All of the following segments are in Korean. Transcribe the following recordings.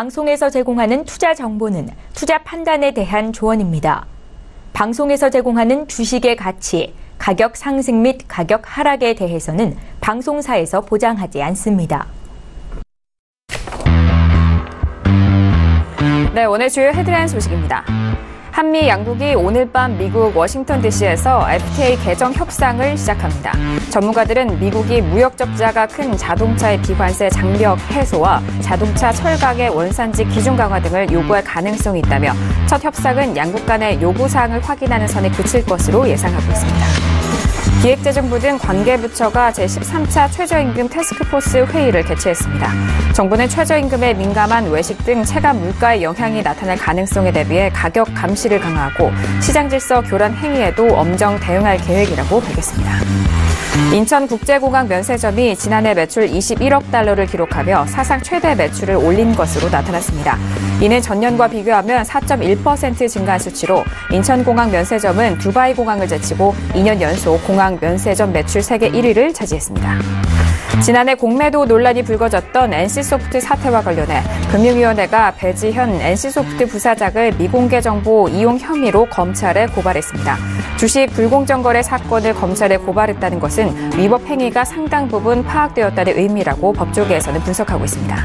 방송에서 제공하는 투자 정보는 투자 판단에 대한 조언입니다. 방송에서 제공하는 주식의 가치, 가격 상승 및 가격 하락에 대해서는 방송사에서 보장하지 않습니다. 네, 오늘 주요 헤드라인 소식입니다. 한미 양국이 오늘 밤 미국 워싱턴 DC에서 FTA 개정 협상을 시작합니다. 전문가들은 미국이 무역 적자가 큰 자동차의 비관세 장벽 해소와 자동차 철강의 원산지 기준 강화 등을 요구할 가능성이 있다며 첫 협상은 양국 간의 요구사항을 확인하는 선에 그칠 것으로 예상하고 있습니다. 기획재정부 등 관계부처가 제13차 최저임금 태스크포스 회의를 개최했습니다. 정부는 최저임금에 민감한 외식 등 체감 물가의 영향이 나타날 가능성에 대비해 가격 감시를 강화하고 시장 질서 교란 행위에도 엄정 대응할 계획이라고 밝혔습니다. 인천국제공항 면세점이 지난해 매출 21억 달러를 기록하며 사상 최대 매출을 올린 것으로 나타났습니다. 이는 전년과 비교하면 4.1% 증가한 수치로 인천공항 면세점은 두바이 공항을 제치고 2년 연속 공항 면세점 매출 세계 1위를 차지했습니다. 지난해 공매도 논란이 불거졌던 NC소프트 사태와 관련해 금융위원회가 배지현 NC소프트 부사장을 미공개 정보 이용 혐의로 검찰에 고발했습니다. 주식 불공정 거래 사건을 검찰에 고발했다는 것은 위법 행위가 상당 부분 파악되었다는 의미라고 법조계에서는 분석하고 있습니다.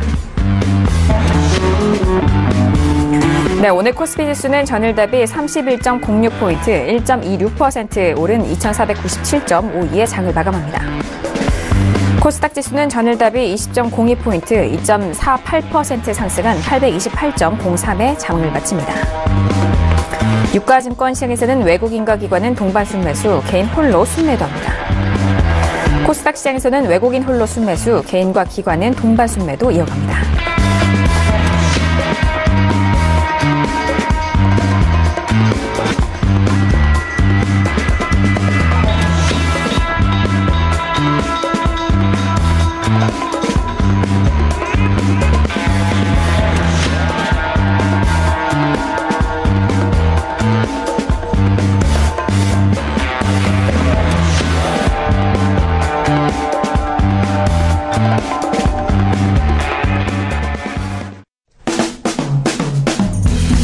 네, 오늘 코스피 지수는 전일 대비 31.06포인트, 1.26% 오른 2,497.52의 장을 마감합니다. 코스닥 지수는 전일 대비 20.02포인트, 2.48% 상승한 828.03의 장을 마칩니다. 유가증권 시장에서는 외국인과 기관은 동반 순매수, 개인 홀로 순매도합니다. 코스닥 시장에서는 외국인 홀로 순매수, 개인과 기관은 동반 순매도 이어갑니다.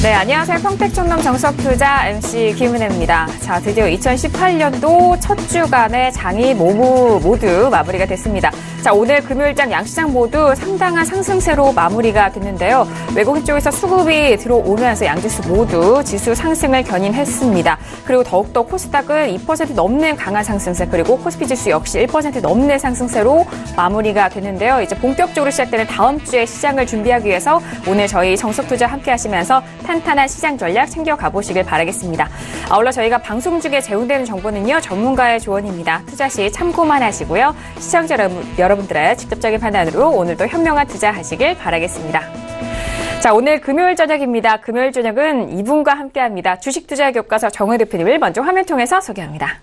네, 안녕하세요. 평택촌놈 정석투자 MC 김은혜입니다. 자, 드디어 2018년도 첫 주간의 장이 모두 마무리가 됐습니다. 자, 오늘 금요일장 양시장 모두 상당한 상승세로 마무리가 됐는데요. 외국인 쪽에서 수급이 들어오면서 양지수 모두 지수 상승을 견인했습니다. 그리고 더욱더 코스닥은 2% 넘는 강한 상승세, 그리고 코스피 지수 역시 1% 넘는 상승세로 마무리가 됐는데요. 이제 본격적으로 시작되는 다음 주에 시장을 준비하기 위해서 오늘 저희 정석투자 함께 하시면서 탄탄한 시장 전략 챙겨가 보시길 바라겠습니다. 아울러 저희가 방송 중에 제공되는 정보는요, 전문가의 조언입니다. 투자 시 참고만 하시고요. 시청자 여러분들의 직접적인 판단으로 오늘도 현명한 투자하시길 바라겠습니다. 자, 오늘 금요일 저녁입니다. 금요일 저녁은 이분과 함께합니다. 주식투자의 교과서 정혜 대표님을 먼저 화면 통해서 소개합니다.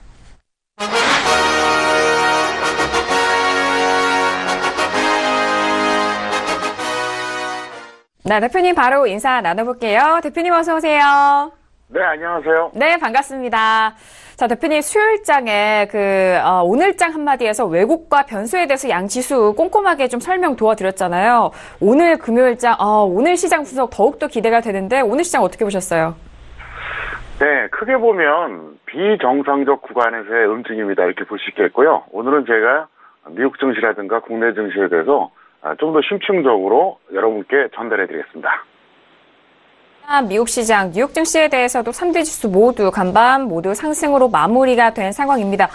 네, 대표님 바로 인사 나눠볼게요. 대표님 어서 오세요. 네, 안녕하세요. 네, 반갑습니다. 자, 대표님 수요일장에 오늘장 한마디에서 왜곡과 변수에 대해서 양지수 꼼꼼하게 좀 설명 도와드렸잖아요. 오늘 금요일장, 오늘 시장 분석 더욱더 기대가 되는데 오늘 시장 어떻게 보셨어요? 네, 크게 보면 비정상적 구간에서의 움직임이다 이렇게 볼 수 있겠고요. 오늘은 제가 미국 증시라든가 국내 증시에 대해서 좀 더 심층적으로 여러분께 전달해드리겠습니다. 미국 시장, 뉴욕 증시에 대해서도 3대 지수 모두 간밤 모두 상승으로 마무리가 된 상황입니다.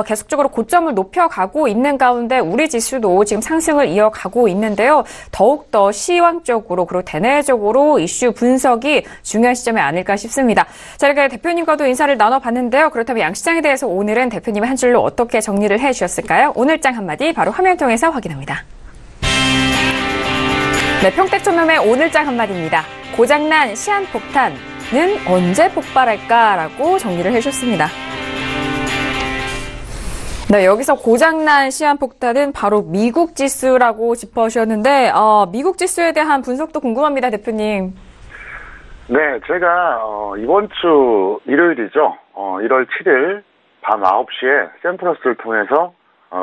계속적으로 고점을 높여가고 있는 가운데 우리 지수도 지금 상승을 이어가고 있는데요. 더욱더 시황적으로 그리고 대내적으로 이슈 분석이 중요한 시점이 아닐까 싶습니다. 자, 이렇게 대표님과도 인사를 나눠봤는데요. 그렇다면 양시장에 대해서 오늘은 대표님의 한 줄로 어떻게 정리를 해주셨을까요? 오늘장 한마디 바로 화면 통해서 확인합니다. 네, 평택촌놈의 오늘장 한마디입니다. 고장난 시한폭탄은 언제 폭발할까라고 정리를 해주셨습니다. 네, 여기서 고장난 시한폭탄은 바로 미국 지수라고 짚어주셨는데 미국 지수에 대한 분석도 궁금합니다, 대표님. 네, 제가 이번 주 일요일이죠. 1월 7일 밤 9시에 샘플러스를 통해서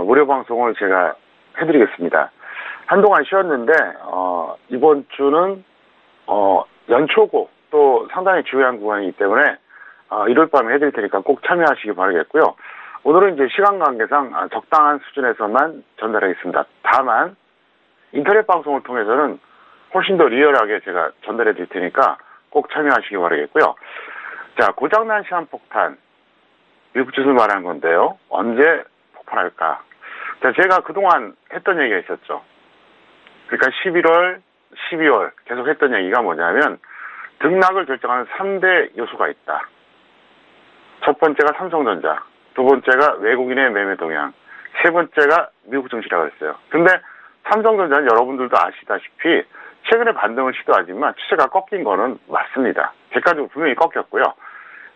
무료 방송을 제가 해드리겠습니다. 한동안 쉬었는데 이번 주는 연초고 또 상당히 중요한 구간이기 때문에 일요일 밤에 해드릴 테니까 꼭 참여하시기 바라겠고요. 오늘은 이제 시간 관계상 적당한 수준에서만 전달하겠습니다. 다만 인터넷 방송을 통해서는 훨씬 더 리얼하게 제가 전달해 드릴 테니까 꼭 참여하시기 바라겠고요. 자, 고장난 시한폭탄, 미국 주술 말하는 건데요. 언제 폭발할까? 자, 제가 그동안 했던 얘기가 있었죠. 그러니까 11월, 12월 계속 했던 얘기가 뭐냐면 등락을 결정하는 3대 요소가 있다. 첫 번째가 삼성전자, 두 번째가 외국인의 매매 동향, 세 번째가 미국 증시라고 했어요. 근데 삼성전자는 여러분들도 아시다시피 최근에 반등을 시도하지만 추세가 꺾인 거는 맞습니다. 객관적으로 분명히 꺾였고요.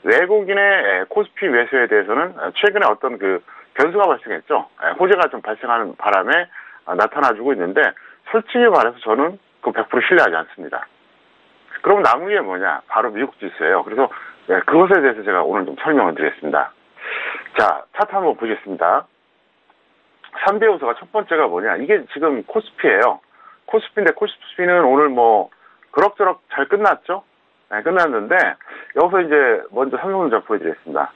외국인의 코스피 매수에 대해서는 최근에 어떤 그 변수가 발생했죠. 호재가 좀 발생하는 바람에 나타나주고 있는데 솔직히 말해서 저는 그 100% 신뢰하지 않습니다. 그럼 남은 게 뭐냐? 바로 미국 지수예요. 그래서 그것에 대해서 제가 오늘 좀 설명을 드리겠습니다. 자, 차트 한번 보겠습니다. 3대 요소가 첫 번째가 뭐냐? 이게 지금 코스피예요. 코스피인데 코스피는 오늘 뭐 그럭저럭 잘 끝났죠? 네, 끝났는데 여기서 이제 먼저 삼성전자 보여드리겠습니다.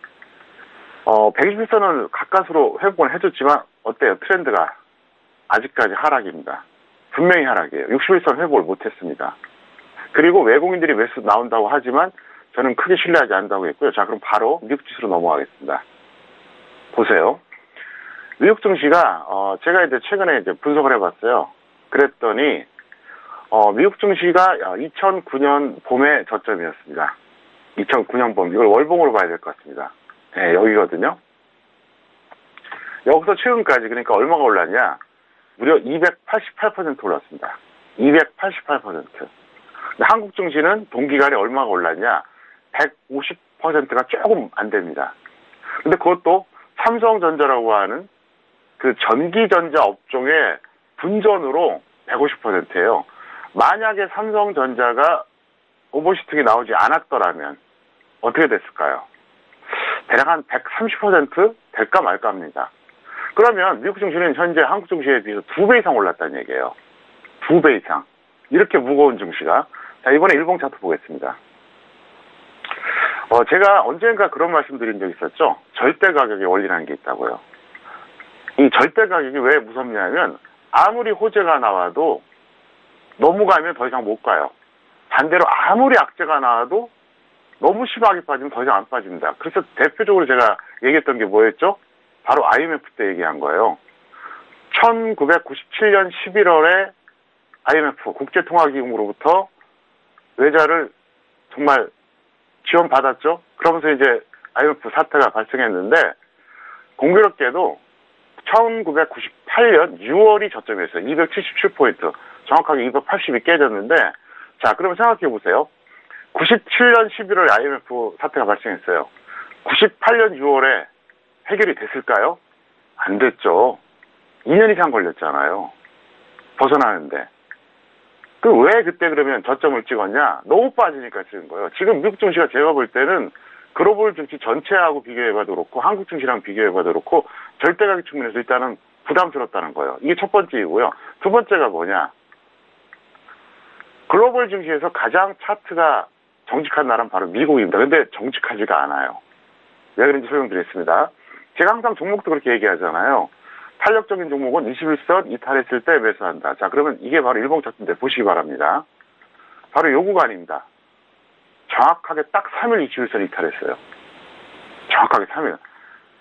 120선을 가까스로 회복을 해줬지만 어때요? 트렌드가 아직까지 하락입니다. 분명히 하락이에요. 61선 회복을 못했습니다. 그리고 외국인들이 매수 나온다고 하지만 저는 크게 신뢰하지 않는다고 했고요. 자, 그럼 바로 미국 지수로 넘어가겠습니다. 보세요. 미국 증시가 제가 이제 최근에 이제 분석을 해봤어요. 그랬더니 미국 증시가 2009년 봄의 저점이었습니다. 2009년 봄. 이걸 월봉으로 봐야 될 것 같습니다. 네, 여기거든요. 여기서 최근까지 그러니까 얼마가 올랐냐? 무려 288% 올랐습니다. 288%. 한국 증시는 동기간에 얼마가 올랐냐? 150%가 조금 안 됩니다. 근데 그것도 삼성전자라고 하는 그 전기전자 업종의 분전으로 150%예요. 만약에 삼성전자가 오버슈팅이 나오지 않았더라면 어떻게 됐을까요? 대략 한 130% 될까 말까 합니다. 그러면 미국 증시는 현재 한국 증시에 비해서 2배 이상 올랐다는 얘기예요. 2배 이상. 이렇게 무거운 증시가. 자, 이번에 일봉 차트 보겠습니다. 제가 언젠가 그런 말씀 드린 적 있었죠. 절대 가격의 원리라는 게 있다고요. 이 절대 가격이 왜 무섭냐면 아무리 호재가 나와도 넘어가면 더 이상 못 가요. 반대로 아무리 악재가 나와도 너무 심하게 빠지면 더 이상 안 빠집니다. 그래서 대표적으로 제가 얘기했던 게 뭐였죠? 바로 IMF 때 얘기한 거예요. 1997년 11월에 IMF 국제통화기금으로부터 외자를 정말 지원받았죠. 그러면서 이제 IMF 사태가 발생했는데 공교롭게도 1998년 6월이 저점이었어요. 277포인트. 정확하게 280이 깨졌는데 자, 그러면 생각해 보세요. 97년 11월 IMF 사태가 발생했어요. 98년 6월에 해결이 됐을까요? 안 됐죠. 2년 이상 걸렸잖아요. 벗어나는데. 왜 그때 그러면 저점을 찍었냐? 너무 빠지니까 찍은 거예요. 지금 미국 증시가 제가 볼 때는 글로벌 증시 전체하고 비교해봐도 그렇고 한국 증시랑 비교해봐도 그렇고 절대가격 측면에서 일단은 부담스럽다는 거예요. 이게 첫 번째이고요. 두 번째가 뭐냐? 글로벌 증시에서 가장 차트가 정직한 나라는 바로 미국입니다. 근데 정직하지가 않아요. 왜 그런지 설명드리겠습니다. 제가 항상 종목도 그렇게 얘기하잖아요. 탄력적인 종목은 21선 이탈했을 때 매수한다. 자, 그러면 이게 바로 일봉 차트인데 보시기 바랍니다. 바로 요 구간입니다. 정확하게 딱 3일 21선 이탈했어요. 정확하게 3일.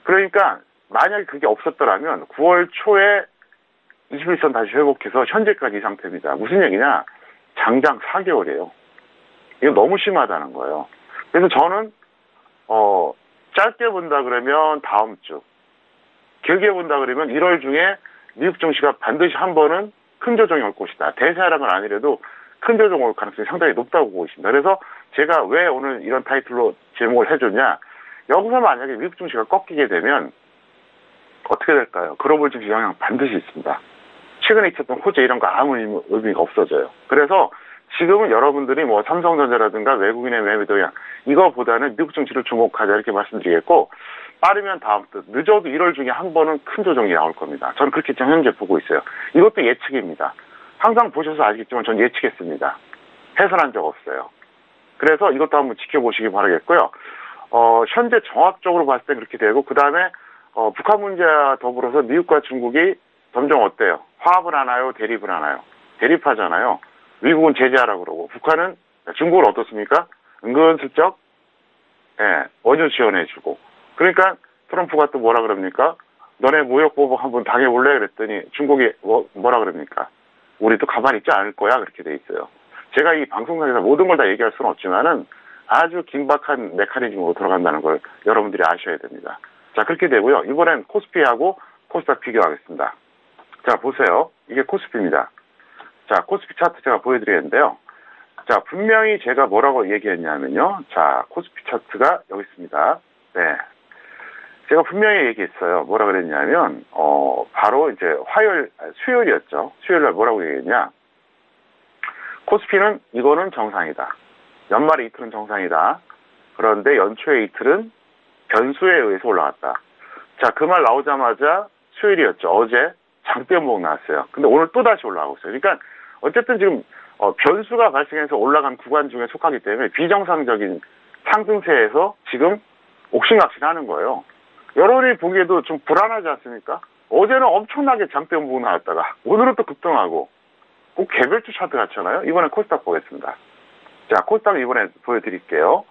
그러니까 만약에 그게 없었더라면 9월 초에 21선 다시 회복해서 현재까지 이 상태입니다. 무슨 얘기냐? 장장 4개월이에요. 이거 너무 심하다는 거예요. 그래서 저는 짧게 본다 그러면 다음 주, 길게 본다 그러면 1월 중에 미국 증시가 반드시 한 번은 큰 조정이 올 것이다. 대세하락은 아니래도 큰 조정 올 가능성이 상당히 높다고 보고 있습니다. 그래서 제가 왜 오늘 이런 타이틀로 제목을 해줬냐. 여기서 만약에 미국 증시가 꺾이게 되면 어떻게 될까요? 글로벌 증시 영향 반드시 있습니다. 최근에 있었던 호재 이런 거 아무 의미가 없어져요. 그래서 지금은 여러분들이 뭐 삼성전자라든가 외국인의 매매 동향 이거보다는 미국 증시를 주목하자 이렇게 말씀드리겠고 빠르면 다음 주 늦어도 1월 중에 한 번은 큰 조정이 나올 겁니다. 저는 그렇게 지금 현재 보고 있어요. 이것도 예측입니다. 항상 보셔서 아시겠지만 전 예측했습니다. 훼손한 적 없어요. 그래서 이것도 한번 지켜보시기 바라겠고요. 현재 정확적으로 봤을 때 그렇게 되고, 그 다음에 북한 문제와 더불어서 미국과 중국이 점점 어때요? 화합을 하나요? 대립을 하나요? 대립하잖아요. 미국은 제재하라고 그러고, 북한은, 중국은 어떻습니까? 은근슬쩍, 원유 지원해주고. 그러니까 트럼프가 또 뭐라 그럽니까? 너네 무역보복 한번 당해볼래? 그랬더니 중국이 뭐라 그럽니까? 우리도 가만히 있지 않을 거야. 그렇게 돼 있어요. 제가 이 방송상에서 모든 걸 다 얘기할 수는 없지만은 아주 긴박한 메커니즘으로 돌아간다는 걸 여러분들이 아셔야 됩니다. 자, 그렇게 되고요. 이번엔 코스피하고 코스닥 비교하겠습니다. 자, 보세요. 이게 코스피입니다. 자, 코스피 차트 제가 보여드리겠는데요. 자, 분명히 제가 뭐라고 얘기했냐면요. 자, 코스피 차트가 여기 있습니다. 네. 제가 분명히 얘기했어요. 뭐라 그랬냐면, 바로 이제 수요일이었죠. 수요일날 뭐라고 얘기했냐. 코스피는 이거는 정상이다. 연말의 이틀은 정상이다. 그런데 연초의 이틀은 변수에 의해서 올라갔다. 자, 그 말 나오자마자 수요일이었죠. 어제 장대음봉 나왔어요. 근데 오늘 또 다시 올라가고 있어요. 그러니까 어쨌든 지금 변수가 발생해서 올라간 구간 중에 속하기 때문에 비정상적인 상승세에서 지금 옥신각신하는 거예요. 여러분이 보기에도 좀 불안하지 않습니까? 어제는 엄청나게 장대음봉 나왔다가 오늘은 또 급등하고 꼭 개별주 차트 같잖아요. 이번엔 코스닥 보겠습니다. 자, 코스닥 이번에 보여드릴게요.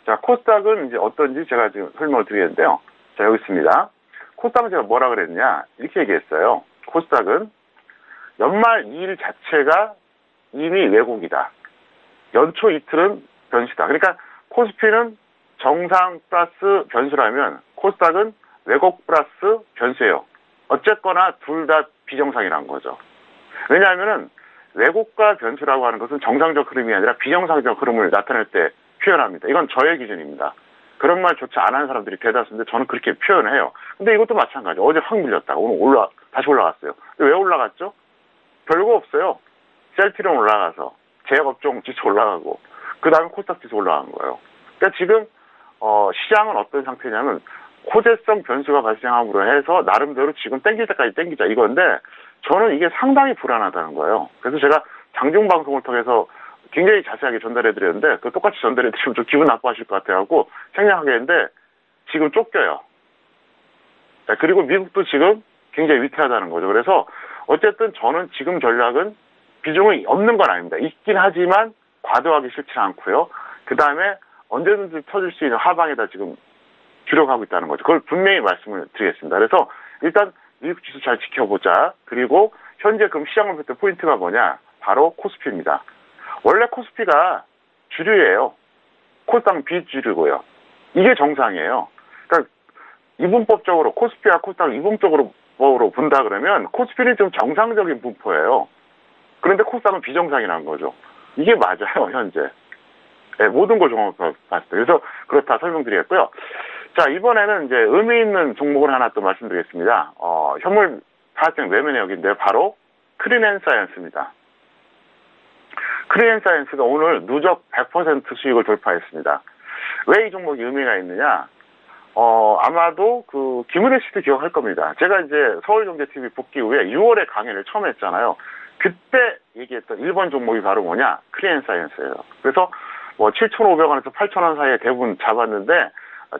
자, 코스닥은 이제 어떤지 제가 지금 설명을 드리겠는데요. 자, 여기 있습니다. 코스닥은 제가 뭐라 그랬냐 이렇게 얘기했어요. 코스닥은 연말 2일 자체가 이미 왜곡이다. 연초 이틀은 변수다. 그러니까 코스피는 정상 플러스 변수라면 코스닥은 왜곡 플러스 변수예요. 어쨌거나 둘 다 비정상이라는 거죠. 왜냐하면은 왜곡과 변수라고 하는 것은 정상적 흐름이 아니라 비정상적 흐름을 나타낼 때 표현합니다. 이건 저의 기준입니다. 그런 말조차 안 하는 사람들이 대다수인데 저는 그렇게 표현해요. 근데 이것도 마찬가지. 어제 확 밀렸다가 오늘 다시 올라갔어요. 왜 올라갔죠? 별거 없어요. 셀트리온 올라가서 제약업종 지수 올라가고 그 다음에 코스닥 지수 올라간 거예요. 그러니까 지금 시장은 어떤 상태냐면 호재성 변수가 발생함으로 해서 나름대로 지금 땡길 때까지 땡기자 이건데 저는 이게 상당히 불안하다는 거예요. 그래서 제가 장중 방송을 통해서 굉장히 자세하게 전달해드렸는데 그 똑같이 전달해드리면 좀 기분 나빠하실 것 같아갖고 생략하게 했는데 지금 쫓겨요. 그리고 미국도 지금 굉장히 위태하다는 거죠. 그래서 어쨌든 저는 지금 전략은 비중이 없는 건 아닙니다. 있긴 하지만 과도하게 싫지 않고요. 그 다음에 언제든지 터질 수 있는 하방에다 지금 주력하고 있다는 거죠. 그걸 분명히 말씀을 드리겠습니다. 그래서 일단 미국 지수 잘 지켜보자. 그리고 현재 그럼 시장을 볼 때 포인트가 뭐냐? 바로 코스피입니다. 원래 코스피가 주류예요. 코스닥은 비주류고요. 이게 정상이에요. 그러니까 이분법적으로 코스피와 코스닥을 이분법적으로 본다 그러면 코스피는 좀 정상적인 분포예요. 그런데 코스닥은 비정상이라는 거죠. 이게 맞아요, 현재. 네, 모든 걸 종합해서 봤을 때. 그래서 그렇다 설명드리겠고요. 자, 이번에는 이제 의미 있는 종목을 하나 또 말씀드리겠습니다. 현물 파생 외매 내역인데요. 바로 크린앤사이언스입니다. 크린앤사이언스가 오늘 누적 100% 수익을 돌파했습니다. 왜 이 종목이 의미가 있느냐? 아마도 그 김은혜 씨도 기억할 겁니다. 제가 이제 서울경제TV 복귀 후에 6월에 강연을 처음 했잖아요. 그때 얘기했던 1번 종목이 바로 뭐냐? 크린앤사이언스예요. 그래서 뭐 7,500원에서 8,000원 사이에 대부분 잡았는데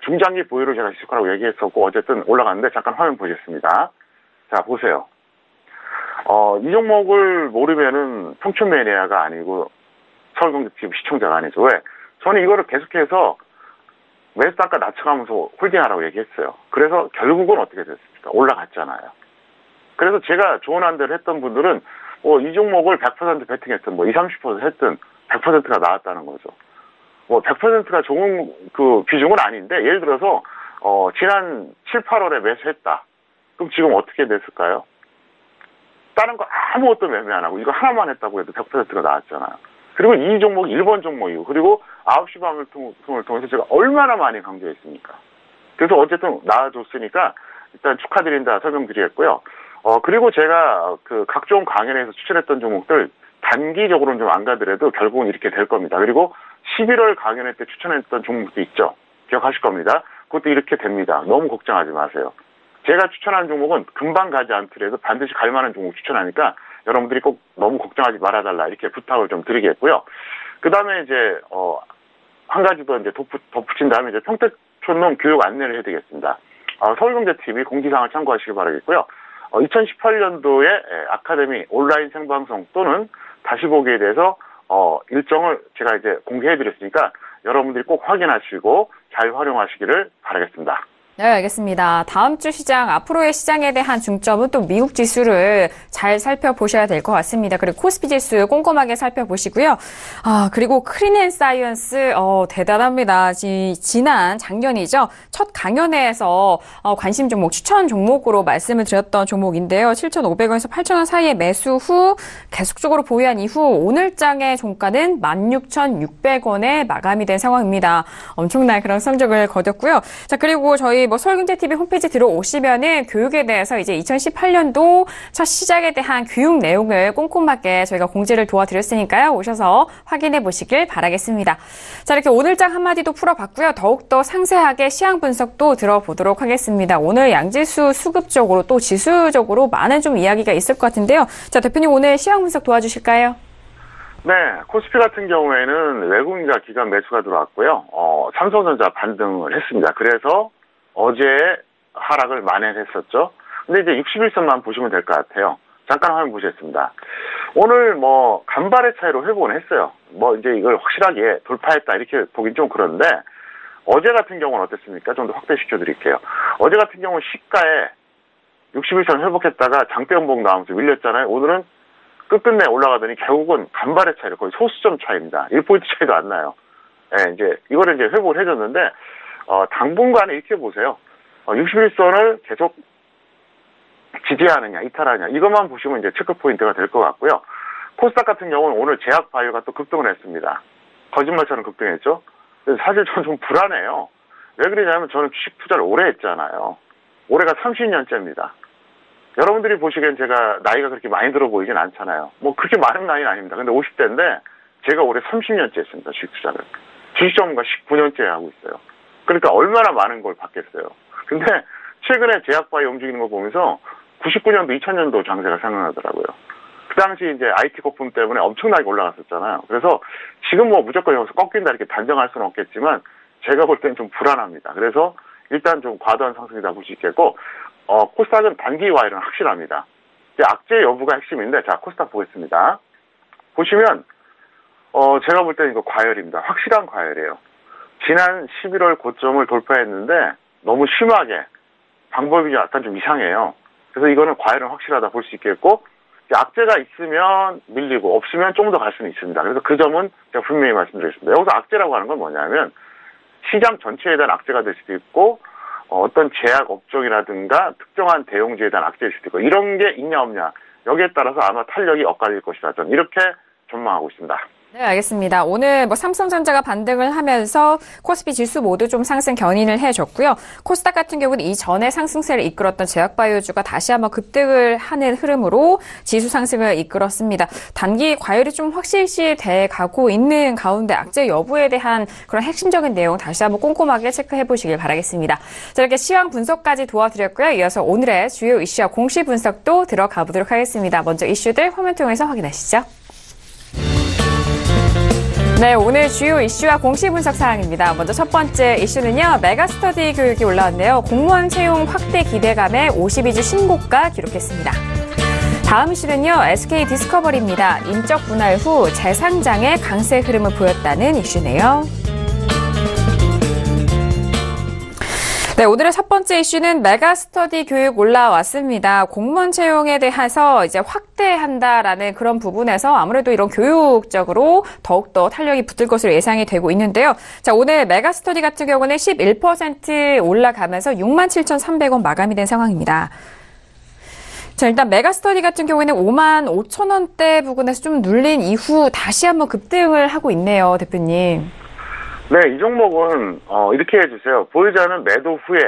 중장기 보유를 제가 있을 거라고 얘기했었고 어쨌든 올라갔는데 잠깐 화면 보겠습니다. 자, 보세요. 이 종목을 모르면은 청춘 매니아가 아니고 서울경제TV 시청자가 아니죠. 왜? 저는 이거를 계속해서 매수 단가 낮춰가면서 홀딩하라고 얘기했어요. 그래서 결국은 어떻게 됐습니까? 올라갔잖아요. 그래서 제가 조언한 대로 했던 분들은 이 종목을 100% 베팅했든 20, 30% 했든 100%가 나왔다는 거죠. 100%가 좋은 그 비중은 아닌데 예를 들어서 지난 7, 8월에 매수했다. 그럼 지금 어떻게 됐을까요? 다른 거 아무것도 매매 안 하고 이거 하나만 했다고 해도 100%가 나왔잖아요. 그리고 이 종목이 1번 종목이고 그리고 9시 방송을 통해서 제가 얼마나 많이 강조했습니까? 그래서 어쨌든 나와줬으니까 일단 축하드린다 설명드리겠고요. 그리고 제가 그 각종 강연에서 추천했던 종목들 단기적으로는 좀 안 가더라도 결국은 이렇게 될 겁니다. 그리고 11월 강연회 때 추천했던 종목도 있죠. 기억하실 겁니다. 그것도 이렇게 됩니다. 너무 걱정하지 마세요. 제가 추천하는 종목은 금방 가지 않더라도 반드시 갈 만한 종목 추천하니까 여러분들이 꼭 너무 걱정하지 말아달라 이렇게 부탁을 좀 드리겠고요. 그 다음에 이제 한 가지 더 이제 덧붙인 다음에 이제 평택촌농 교육 안내를 해드리겠습니다. 서울경제TV 공지사항을 참고하시기 바라겠고요. 2018년도에 아카데미 온라인 생방송 또는 다시 보기에 대해서 일정을 제가 이제 공개해드렸으니까 여러분들이 꼭 확인하시고 잘 활용하시기를 바라겠습니다. 네, 알겠습니다. 다음 주 시장, 앞으로의 시장에 대한 중점은 또 미국 지수를 잘 살펴보셔야 될 것 같습니다. 그리고 코스피 지수 꼼꼼하게 살펴보시고요. 그리고 크린앤사이언스, 대단합니다. 지난 작년이죠. 첫 강연회에서 관심 종목, 추천 종목으로 말씀을 드렸던 종목인데요. 7,500원에서 8,000원 사이에 매수 후 계속적으로 보유한 이후 오늘장의 종가는 16,600원에 마감이 된 상황입니다. 엄청난 그런 성적을 거뒀고요. 자, 그리고 저희 서울경제TV 홈페이지 들어오시면은 교육에 대해서 이제 2018년도 첫 시작에 대한 교육 내용을 꼼꼼하게 저희가 공지를 도와드렸으니까요. 오셔서 확인해 보시길 바라겠습니다. 자, 이렇게 오늘장 한마디도 풀어봤고요. 더욱더 상세하게 시황 분석도 들어보도록 하겠습니다. 오늘 양지수 수급적으로 또 지수적으로 많은 좀 이야기가 있을 것 같은데요. 자, 대표님 오늘 시황 분석 도와주실까요? 네, 코스피 같은 경우에는 외국인과 기관 매수가 들어왔고요. 삼성전자 반등을 했습니다. 그래서 어제 하락을 만회했었죠. 근데 이제 61선만 보시면 될 것 같아요. 잠깐 화면 보시겠습니다. 오늘 간발의 차이로 회복은 했어요. 이제 이걸 확실하게 돌파했다 이렇게 보긴 좀 그런데 어제 같은 경우는 어땠습니까? 좀 더 확대시켜 드릴게요. 어제 같은 경우는 시가에 61선 회복했다가 장대 음봉 나오면서 밀렸잖아요. 오늘은 끝끝내 올라가더니 결국은 간발의 차이로 거의 소수점 차이입니다. 1포인트 차이도 안 나요. 예, 이제 이거를 이제 회복을 해줬는데 당분간에 이렇게 보세요. 61선을 계속 지지하느냐, 이탈하느냐, 이것만 보시면 이제 체크 포인트가 될 것 같고요. 코스닥 같은 경우는 오늘 제약바이오가 또 급등을 했습니다. 거짓말처럼 급등했죠. 그래서 사실 저는 좀 불안해요. 왜 그러냐면 저는 주식 투자를 오래 했잖아요. 올해가 30년째입니다. 여러분들이 보시기엔 제가 나이가 그렇게 많이 들어 보이진 않잖아요. 그렇게 많은 나이는 아닙니다. 근데 50대인데 제가 올해 30년째 했습니다. 주식 투자를. 주식 전문가 19년째 하고 있어요. 그러니까 얼마나 많은 걸 받겠어요. 근데 최근에 제약바이오 움직이는 거 보면서 99년도, 2000년도 장세가 생각나더라고요. 그 당시 이제 IT 거품 때문에 엄청나게 올라갔었잖아요. 그래서 지금 무조건 여기서 꺾인다 이렇게 단정할 수는 없겠지만 제가 볼 때는 좀 불안합니다. 그래서 일단 좀 과도한 상승이다 볼 수 있겠고, 코스닥은 단기 와이어는 확실합니다. 이제 악재 여부가 핵심인데, 자, 코스닥 보겠습니다. 보시면, 제가 볼 때는 이거 과열입니다. 확실한 과열이에요. 지난 11월 고점을 돌파했는데, 너무 심하게, 방법이 약간 좀 이상해요. 그래서 이거는 과열은 확실하다 볼 수 있겠고, 악재가 있으면 밀리고, 없으면 좀 더 갈 수는 있습니다. 그래서 그 점은 제가 분명히 말씀드리겠습니다. 여기서 악재라고 하는 건 뭐냐면, 시장 전체에 대한 악재가 될 수도 있고, 어떤 제약 업종이라든가 특정한 대용주에 대한 악재일 수도 있고, 이런 게 있냐 없냐, 여기에 따라서 아마 탄력이 엇갈릴 것이다. 저는 이렇게 전망하고 있습니다. 네, 알겠습니다. 오늘 삼성전자가 반등을 하면서 코스피 지수 모두 좀 상승 견인을 해줬고요. 코스닥 같은 경우는 이전에 상승세를 이끌었던 제약바이오주가 다시 한번 급등을 하는 흐름으로 지수 상승을 이끌었습니다. 단기 과열이 좀 확실시 돼 가고 있는 가운데 악재 여부에 대한 그런 핵심적인 내용 다시 한번 꼼꼼하게 체크해 보시길 바라겠습니다. 자, 이렇게 시황 분석까지 도와드렸고요. 이어서 오늘의 주요 이슈와 공시 분석도 들어가 보도록 하겠습니다. 먼저 이슈들 화면 통해서 확인하시죠. 네, 오늘 주요 이슈와 공시 분석 사항입니다. 먼저 첫 번째 이슈는요, 메가스터디 교육이 올라왔네요. 공무원 채용 확대 기대감에 52주 신고가 기록했습니다. 다음 이슈는요, SK 디스커버리입니다. 인적 분할 후 재상장의 강세 흐름을 보였다는 이슈네요. 네, 오늘의 첫 번째 이슈는 메가스터디 교육 올라왔습니다. 공무원 채용에 대해서 이제 확대한다라는 그런 부분에서 아무래도 이런 교육적으로 더욱더 탄력이 붙을 것으로 예상이 되고 있는데요. 자, 오늘 메가스터디 같은 경우는 11% 올라가면서 67,300원 마감이 된 상황입니다. 자, 일단 메가스터디 같은 경우에는 55,000원대 부근에서 좀 눌린 이후 다시 한번 급등을 하고 있네요, 대표님. 네, 이 종목은 이렇게 해주세요. 보유자는 매도 후에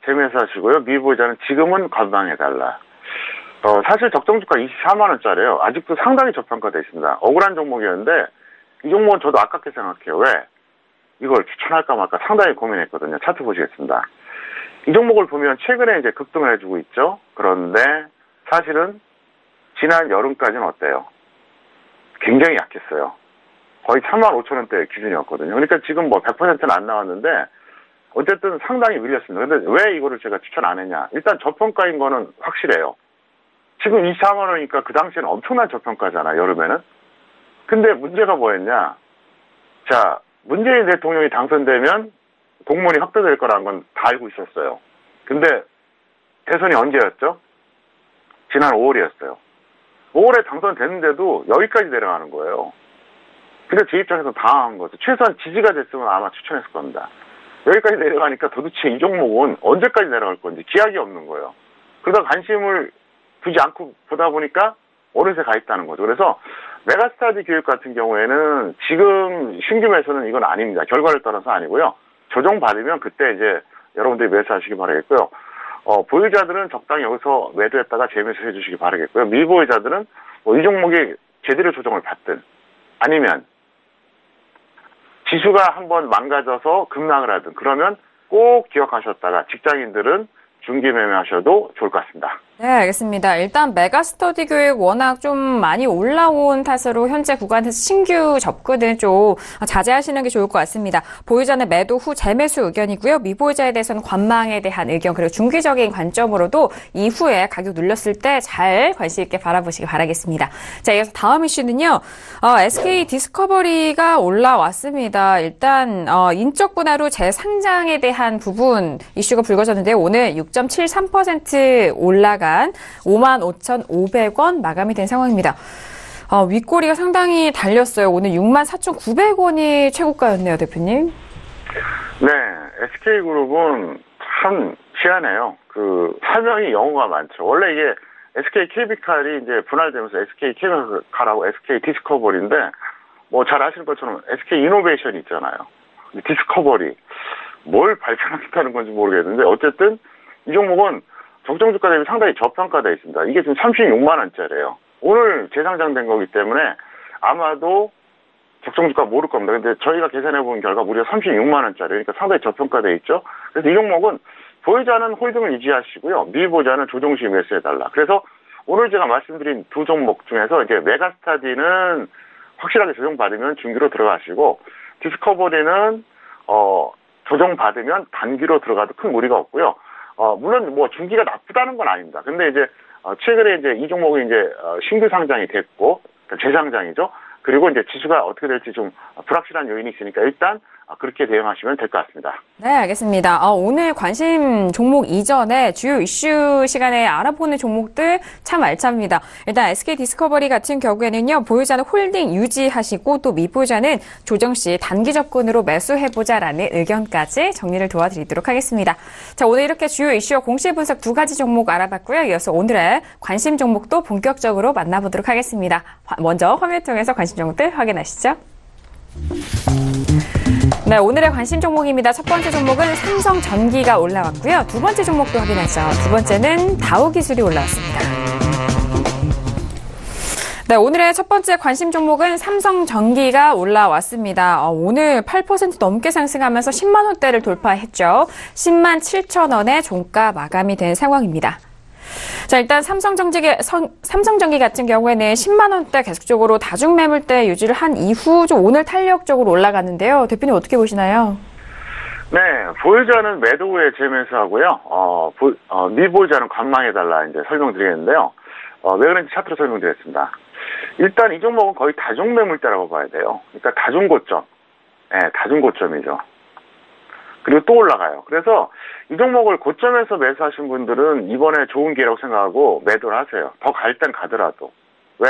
재매수하시고요. 미보유자는 지금은 관망해달라. 사실 적정주가 24만원짜리예요. 아직도 상당히 저평가되어 있습니다. 억울한 종목이었는데 이 종목은 저도 아깝게 생각해요. 왜? 이걸 추천할까 말까 상당히 고민했거든요. 차트 보시겠습니다. 이 종목을 보면 최근에 이제 급등을 해주고 있죠. 그런데 사실은 지난 여름까지는 어때요? 굉장히 약했어요. 거의 35,000원대 기준이었거든요. 그러니까 지금 뭐 100%는 안 나왔는데 어쨌든 상당히 밀렸습니다. 근데 왜 이거를 제가 추천 안 했냐? 일단 저평가인 거는 확실해요. 지금 24만 원이니까 그 당시에는 엄청난 저평가잖아, 여름에는. 근데 문제가 뭐였냐? 자, 문재인 대통령이 당선되면 공무원이 확대될 거라는 건 다 알고 있었어요. 근데 대선이 언제였죠? 지난 5월이었어요. 5월에 당선됐는데도 여기까지 내려가는 거예요. 근데 제 입장에서 당황한 거죠. 최소한 지지가 됐으면 아마 추천했을 겁니다. 여기까지 내려가니까 도대체 이 종목은 언제까지 내려갈 건지 기약이 없는 거예요. 그러다 관심을 두지 않고 보다 보니까 어느새 가 있다는 거죠. 그래서 메가스타디 교육 같은 경우에는 지금 신규 매수는 이건 아닙니다. 결과를 따라서 아니고요. 조정 받으면 그때 이제 여러분들이 매수하시기 바라겠고요. 보유자들은 적당히 여기서 매도했다가 재매수 해주시기 바라겠고요. 미보유자들은 뭐 이 종목이 제대로 조정을 받든 아니면 지수가 한번 망가져서 급락을 하든 그러면 꼭 기억하셨다가 직장인들은 중기 매매하셔도 좋을 것 같습니다. 네, 알겠습니다. 일단 메가스터디 교육 워낙 좀 많이 올라온 탓으로 현재 구간에서 신규 접근은 좀 자제하시는 게 좋을 것 같습니다. 보유자는 매도 후 재매수 의견이고요. 미보유자에 대해서는 관망에 대한 의견 그리고 중기적인 관점으로도 이후에 가격 눌렸을 때 잘 관심 있게 바라보시기 바라겠습니다. 자, 이어서 다음 이슈는요. SK 디스커버리가 올라왔습니다. 일단 인적 분할로 재상장에 대한 부분 이슈가 불거졌는데요. 오늘 6.73% 올라간 55,500원 마감이 된 상황입니다. 윗꼬리가 상당히 달렸어요. 오늘 64,900원이 최고가였네요, 대표님. 네, SK그룹은 참 희한해요. 설명이 영어가 많죠. 원래 이게 SK 케이비칼이 이제 분할되면서 SK 케이비칼하고 SK 디스커버리인데, 뭐 잘 아시는 것처럼 SK 이노베이션이 있잖아요. 디스커버리. 뭘 발표하겠다는 건지 모르겠는데, 어쨌든 이 종목은 적정주가 대비 상당히 저평가되어 있습니다. 이게 지금 36만 원짜리예요. 오늘 재상장된 거기 때문에 아마도 적정주가 모를 겁니다. 근데 저희가 계산해 본 결과 무려 36만 원짜리. 그러니까 상당히 저평가되어 있죠. 그래서 이 종목은 보유자는 홀딩을 유지하시고요. 미보유자는 조정 시 매수해달라. 그래서 오늘 제가 말씀드린 두 종목 중에서 이제 메가스타디는 확실하게 조정받으면 중기로 들어가시고 디스커버리는 조정받으면 단기로 들어가도 큰 무리가 없고요. 물론 뭐 중기가 나쁘다는 건 아닙니다. 근데 이제 최근에 이제 이 종목이 이제 신규 상장이 됐고 그러니까 재상장이죠. 그리고 이제 지수가 어떻게 될지 좀 불확실한 요인이 있으니까 일단 그렇게 대응하시면 될 것 같습니다. 네, 알겠습니다. 오늘 관심 종목 이전에 주요 이슈 시간에 알아보는 종목들 참 알찹니다. 일단 SK 디스커버리 같은 경우에는요, 보유자는 홀딩 유지하시고 또 미보유자는 조정 시 단기 접근으로 매수해보자라는 의견까지 정리를 도와드리도록 하겠습니다. 자, 오늘 이렇게 주요 이슈와 공시 분석 두 가지 종목 알아봤고요. 이어서 오늘의 관심 종목도 본격적으로 만나보도록 하겠습니다. 먼저 화면 통해서 관심 종목들 확인하시죠. 네, 오늘의 관심 종목입니다. 첫 번째 종목은 삼성전기가 올라왔고요. 두 번째 종목도 확인하죠. 두 번째는 다우기술이 올라왔습니다. 네, 오늘의 첫 번째 관심 종목은 삼성전기가 올라왔습니다. 오늘 8% 넘게 상승하면서 10만 원대를 돌파했죠. 10만 7천 원에 종가 마감이 된 상황입니다. 자, 일단 삼성전기 같은 경우에는 10만 원대 계속적으로 다중 매물대 유지를 한 이후 좀 오늘 탄력적으로 올라갔는데요. 대표님 어떻게 보시나요? 네, 보유자는 매도 후에 재매수하고요. 미보유자는 관망해달라 이제 설명드리겠는데요. 왜 그런지 차트로 설명드리겠습니다. 일단 이 종목은 거의 다중 매물대라고 봐야 돼요. 그러니까 다중고점. 네, 다중고점이죠. 그리고 또 올라가요. 그래서 이 종목을 고점에서 매수하신 분들은 이번에 좋은 기회라고 생각하고 매도를 하세요. 더 갈 땐 가더라도. 왜?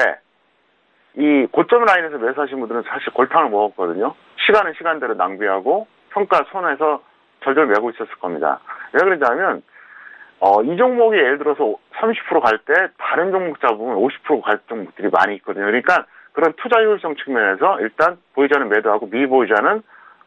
이 고점 라인에서 매수하신 분들은 사실 골탕을 먹었거든요. 시간은 시간대로 낭비하고 평가 손해서 절절 매고 있었을 겁니다. 왜 그러냐면 이 종목이 예를 들어서 30% 갈 때 다른 종목 잡으면 50% 갈 종목들이 많이 있거든요. 그러니까 그런 투자 효율성 측면에서 일단 보유자는 매도하고 미보유자는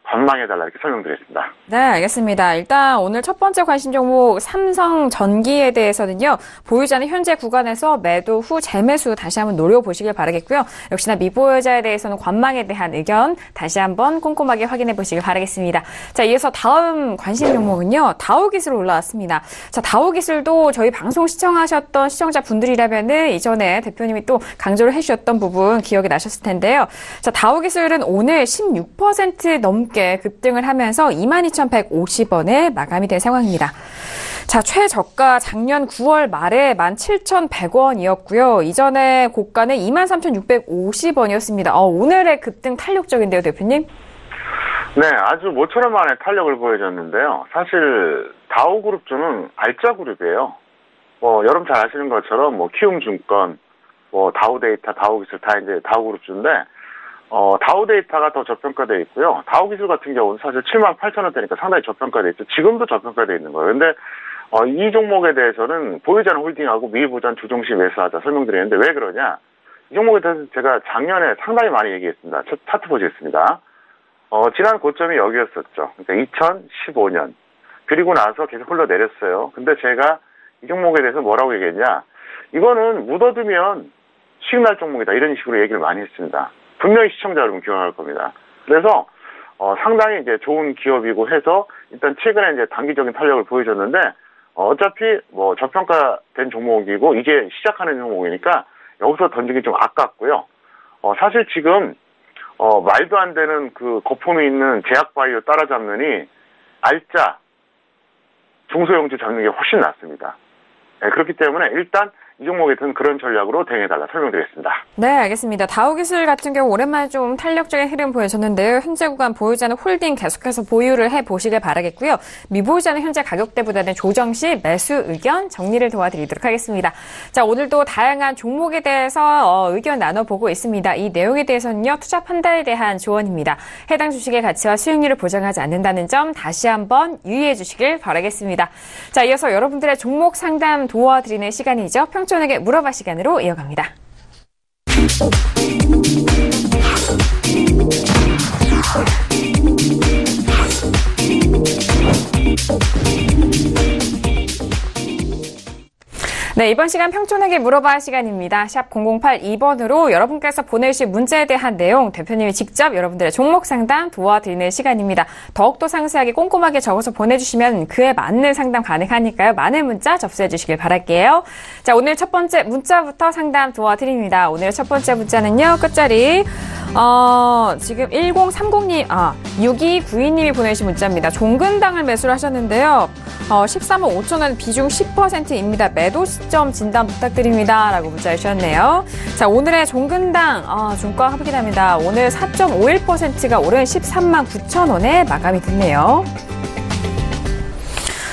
관망해달라 이렇게 설명드리겠습니다. 네, 알겠습니다. 일단 오늘 첫 번째 관심 종목 삼성전기에 대해서는요. 보유자는 현재 구간에서 매도 후 재매수 다시 한번 노려보시길 바라겠고요. 역시나 미보유자에 대해서는 관망에 대한 의견 다시 한번 꼼꼼하게 확인해 보시길 바라겠습니다. 자, 이어서 다음 관심 종목은요. 다우기술 올라왔습니다. 자, 다우기술도 저희 방송 시청하셨던 시청자분들이라면은 이전에 대표님이 또 강조를 해주셨던 부분 기억이 나셨을 텐데요. 자, 다우기술은 오늘 16% 넘게 급등을 하면서 22,150원에 마감이 된 상황입니다. 자, 최저가 작년 9월 말에 17,100원이었고요. 이전에 고가는 23,650원이었습니다. 오늘의 급등 탄력적인데요, 대표님? 네, 아주 모처럼 만에 탄력을 보여줬는데요. 사실 다우그룹주는 알짜그룹이에요. 여러분 잘 아시는 것처럼 키움증권, 다우데이터, 다우기술 다 이제 다우그룹주인데 다우데이터가 더 저평가되어 있고요. 다우기술 같은 경우는 사실 78,000원대니까 상당히 저평가되어 있죠. 지금도 저평가되어 있는 거예요. 근데 이 종목에 대해서는 보유자는 홀딩하고 미보유자는 주종시 매수하자 설명드리는데 왜 그러냐? 이 종목에 대해서 제가 작년에 상당히 많이 얘기했습니다. 차트 보시겠습니다. 지난 고점이 여기였었죠. 그러니까 2015년. 그리고 나서 계속 흘러내렸어요. 근데 제가 이 종목에 대해서 뭐라고 얘기했냐? 이거는 묻어두면 수익 날 종목이다. 이런 식으로 얘기를 많이 했습니다. 분명히 시청자 여러분 기억할 겁니다. 그래서 상당히 이제 좋은 기업이고 해서 일단 최근에 이제 단기적인 탄력을 보여줬는데 어차피 저평가된 종목이고 이제 시작하는 종목이니까 여기서 던지기 좀 아깝고요. 사실 지금 말도 안 되는 그 거품이 있는 제약바이오 따라잡느니 알짜 중소형주 잡는 게 훨씬 낫습니다. 네, 그렇기 때문에 일단 이 종목에 든 그런 전략으로 대응해달라 설명드리겠습니다. 네, 알겠습니다. 다우기술 같은 경우 오랜만에 좀 탄력적인 흐름 보여줬는데요. 현재 구간 보유자는 홀딩 계속해서 보유를 해보시길 바라겠고요. 미보유자는 현재 가격대보다는 조정 시 매수 의견 정리를 도와드리도록 하겠습니다. 자, 오늘도 다양한 종목에 대해서 의견 나눠보고 있습니다. 이 내용에 대해서는요. 투자 판단에 대한 조언입니다. 해당 주식의 가치와 수익률을 보장하지 않는다는 점 다시 한번 유의해 주시길 바라겠습니다. 자, 이어서 여러분들의 종목 상담 도와드리는 시간이죠. 평촌에게 물어봐 시간으로 이어갑니다. 네, 이번 시간 평촌에게 물어봐 시간입니다. 샵 0082번으로 여러분께서 보내주실 문제에 대한 내용 대표님이 직접 여러분들의 종목 상담 도와드리는 시간입니다. 더욱더 상세하게 꼼꼼하게 적어서 보내주시면 그에 맞는 상담 가능하니까요. 많은 문자 접수해 주시길 바랄게요. 자, 오늘 첫 번째 문자부터 상담 도와드립니다. 오늘 첫 번째 문자는요. 끝자리 지금 1030님, 6292님이 보내주신 문자입니다. 종근당을 매수를 하셨는데요. 13만 5천 원 비중 10%입니다. 매도 시점 진단 부탁드립니다. 라고 문자 주셨네요. 자, 오늘의 종근당, 중가 확인합니다. 오늘 4.51%가 오른 13만 9천 원에 마감이 됐네요.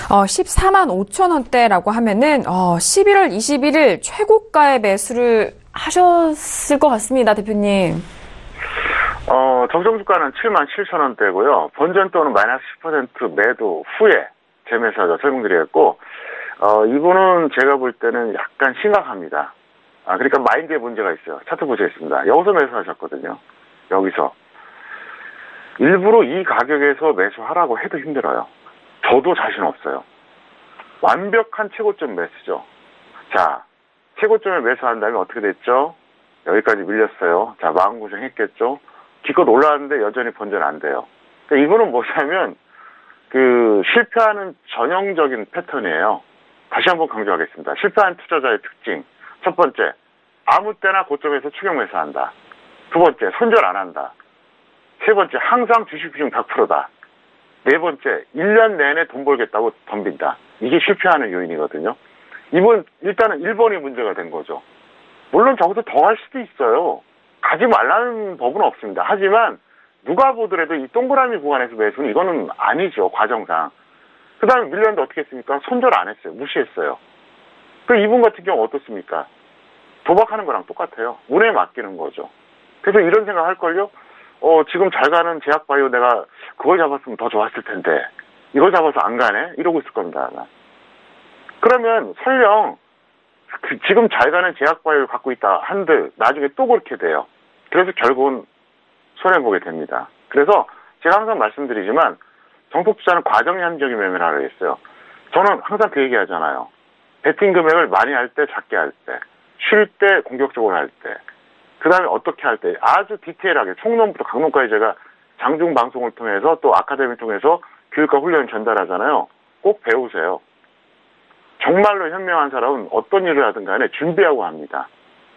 14만 5천 원대라고 하면은, 11월 21일 최고가의 매수를 하셨을 것 같습니다, 대표님. 정정 주가는 7만 7천 원대고요. 본전 또는 마이너스 10% 매도 후에 재매수하자 설명드리겠고, 이분은 제가 볼 때는 약간 심각합니다. 그러니까 마인드에 문제가 있어요. 차트 보시겠습니다. 여기서 매수하셨거든요. 여기서. 일부러 이 가격에서 매수하라고 해도 힘들어요. 저도 자신 없어요. 완벽한 최고점 매수죠. 자, 최고점에 매수한다면 어떻게 됐죠? 여기까지 밀렸어요. 자, 마음고생 했겠죠? 기껏 올라왔는데 여전히 본전 안 돼요. 그러니까 이분은 뭐냐면, 실패하는 전형적인 패턴이에요. 다시 한번 강조하겠습니다. 실패한 투자자의 특징. 첫 번째, 아무 때나 고점에서 추격 매수한다. 두 번째, 손절 안 한다. 세 번째, 항상 주식 비중 100%다. 네 번째, 1년 내내 돈 벌겠다고 덤빈다. 이게 실패하는 요인이거든요. 일단은 1번이 문제가 된 거죠. 물론 저기서 더 갈 수도 있어요. 가지 말라는 법은 없습니다. 하지만 누가 보더라도 이 동그라미 구간에서 매수는 이거는 아니죠. 과정상. 그 다음에 밀렸는데 어떻게 했습니까? 손절 안 했어요. 무시했어요. 이분 같은 경우 어떻습니까? 도박하는 거랑 똑같아요. 운에 맡기는 거죠. 그래서 이런 생각 할걸요? 지금 잘 가는 제약바이오 내가 그걸 잡았으면 더 좋았을 텐데 이걸 잡아서 안 가네? 이러고 있을 겁니다. 그러면 설령 지금 잘 가는 제약바이오를 갖고 있다 한들 나중에 또 그렇게 돼요. 그래서 결국은 손해보게 됩니다. 그래서 제가 항상 말씀드리지만 정폭 투자는 과정 현적인 매매를 하라고 했어요. 저는 항상 그 얘기 하잖아요. 베팅 금액을 많이 할 때, 작게 할 때, 쉴 때, 공격적으로 할 때, 그 다음에 어떻게 할 때, 아주 디테일하게 총론부터 강론까지 제가 장중 방송을 통해서 또 아카데미를 통해서 교육과 훈련을 전달하잖아요. 꼭 배우세요. 정말로 현명한 사람은 어떤 일을 하든 간에 준비하고 합니다.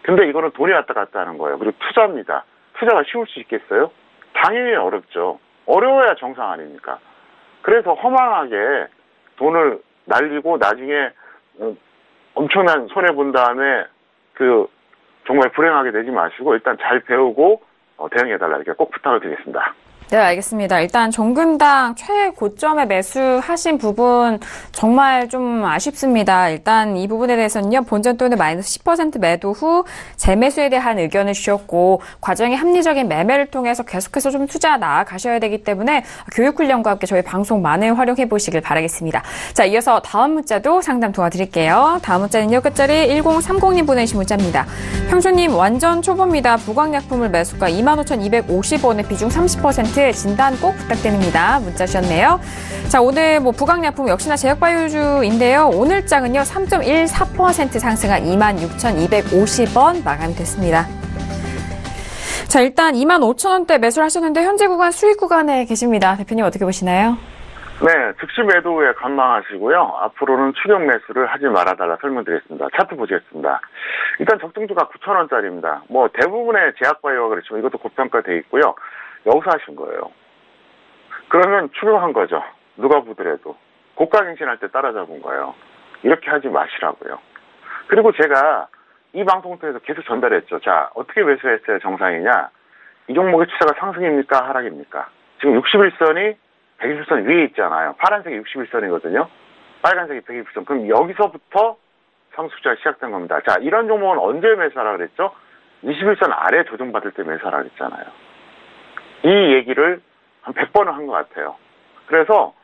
근데 이거는 돈이 왔다 갔다 하는 거예요. 그리고 투자입니다. 투자가 쉬울 수 있겠어요? 당연히 어렵죠. 어려워야 정상 아닙니까? 그래서 허망하게 돈을 날리고 나중에 엄청난 손해본 다음에 정말 불행하게 되지 마시고 일단 잘 배우고 대응해달라 이렇게 꼭 부탁을 드리겠습니다. 네, 알겠습니다. 일단 종근당 최고점에 매수하신 부분 정말 좀 아쉽습니다. 일단 이 부분에 대해서는요, 본전 또는 마이너스 10% 매도 후 재매수에 대한 의견을 주셨고, 과정의 합리적인 매매를 통해서 계속해서 좀 투자 나아가셔야 되기 때문에 교육훈련과 함께 저희 방송 많이 활용해 보시길 바라겠습니다. 자, 이어서 다음 문자도 상담 도와드릴게요. 다음 문자는요, 끝자리 1030님 보내주신 문자입니다. 평소님 완전 초보입니다. 부광약품을 매수가 25,250원에 비중 30%. 진단 꼭 부탁드립니다. 문자 주셨네요. 자, 오늘 부광약품 역시나 제약바이오주인데요. 오늘 장은요 3.14% 상승한 26,250원 마감이 됐습니다. 자, 일단 25,000원대 매수를 하셨는데 현재 구간 수익 구간에 계십니다. 대표님 어떻게 보시나요? 네, 즉시 매도에 관망하시고요. 앞으로는 추격 매수를 하지 말아달라 설명드리겠습니다. 차트 보시겠습니다. 일단 적정주가 9,000원짜리입니다. 대부분의 제약바이오가 그렇지만 이것도 고평가되어 있고요. 여기서 하신 거예요. 그러면 추격한 거죠. 누가 보더라도. 고가 갱신할 때 따라잡은 거예요. 이렇게 하지 마시라고요. 그리고 제가 이 방송 통해서 계속 전달했죠. 자, 어떻게 매수했어야 정상이냐? 이 종목의 추세가 상승입니까? 하락입니까? 지금 61선이 120선 위에 있잖아요. 파란색이 61선이거든요. 빨간색이 120선. 그럼 여기서부터 상승주가 시작된 겁니다. 자, 이런 종목은 언제 매수하라 그랬죠? 21선 아래 조정받을 때 매수하라 그랬잖아요. 이 얘기를 한 100번은 한 것 같아요. 그래서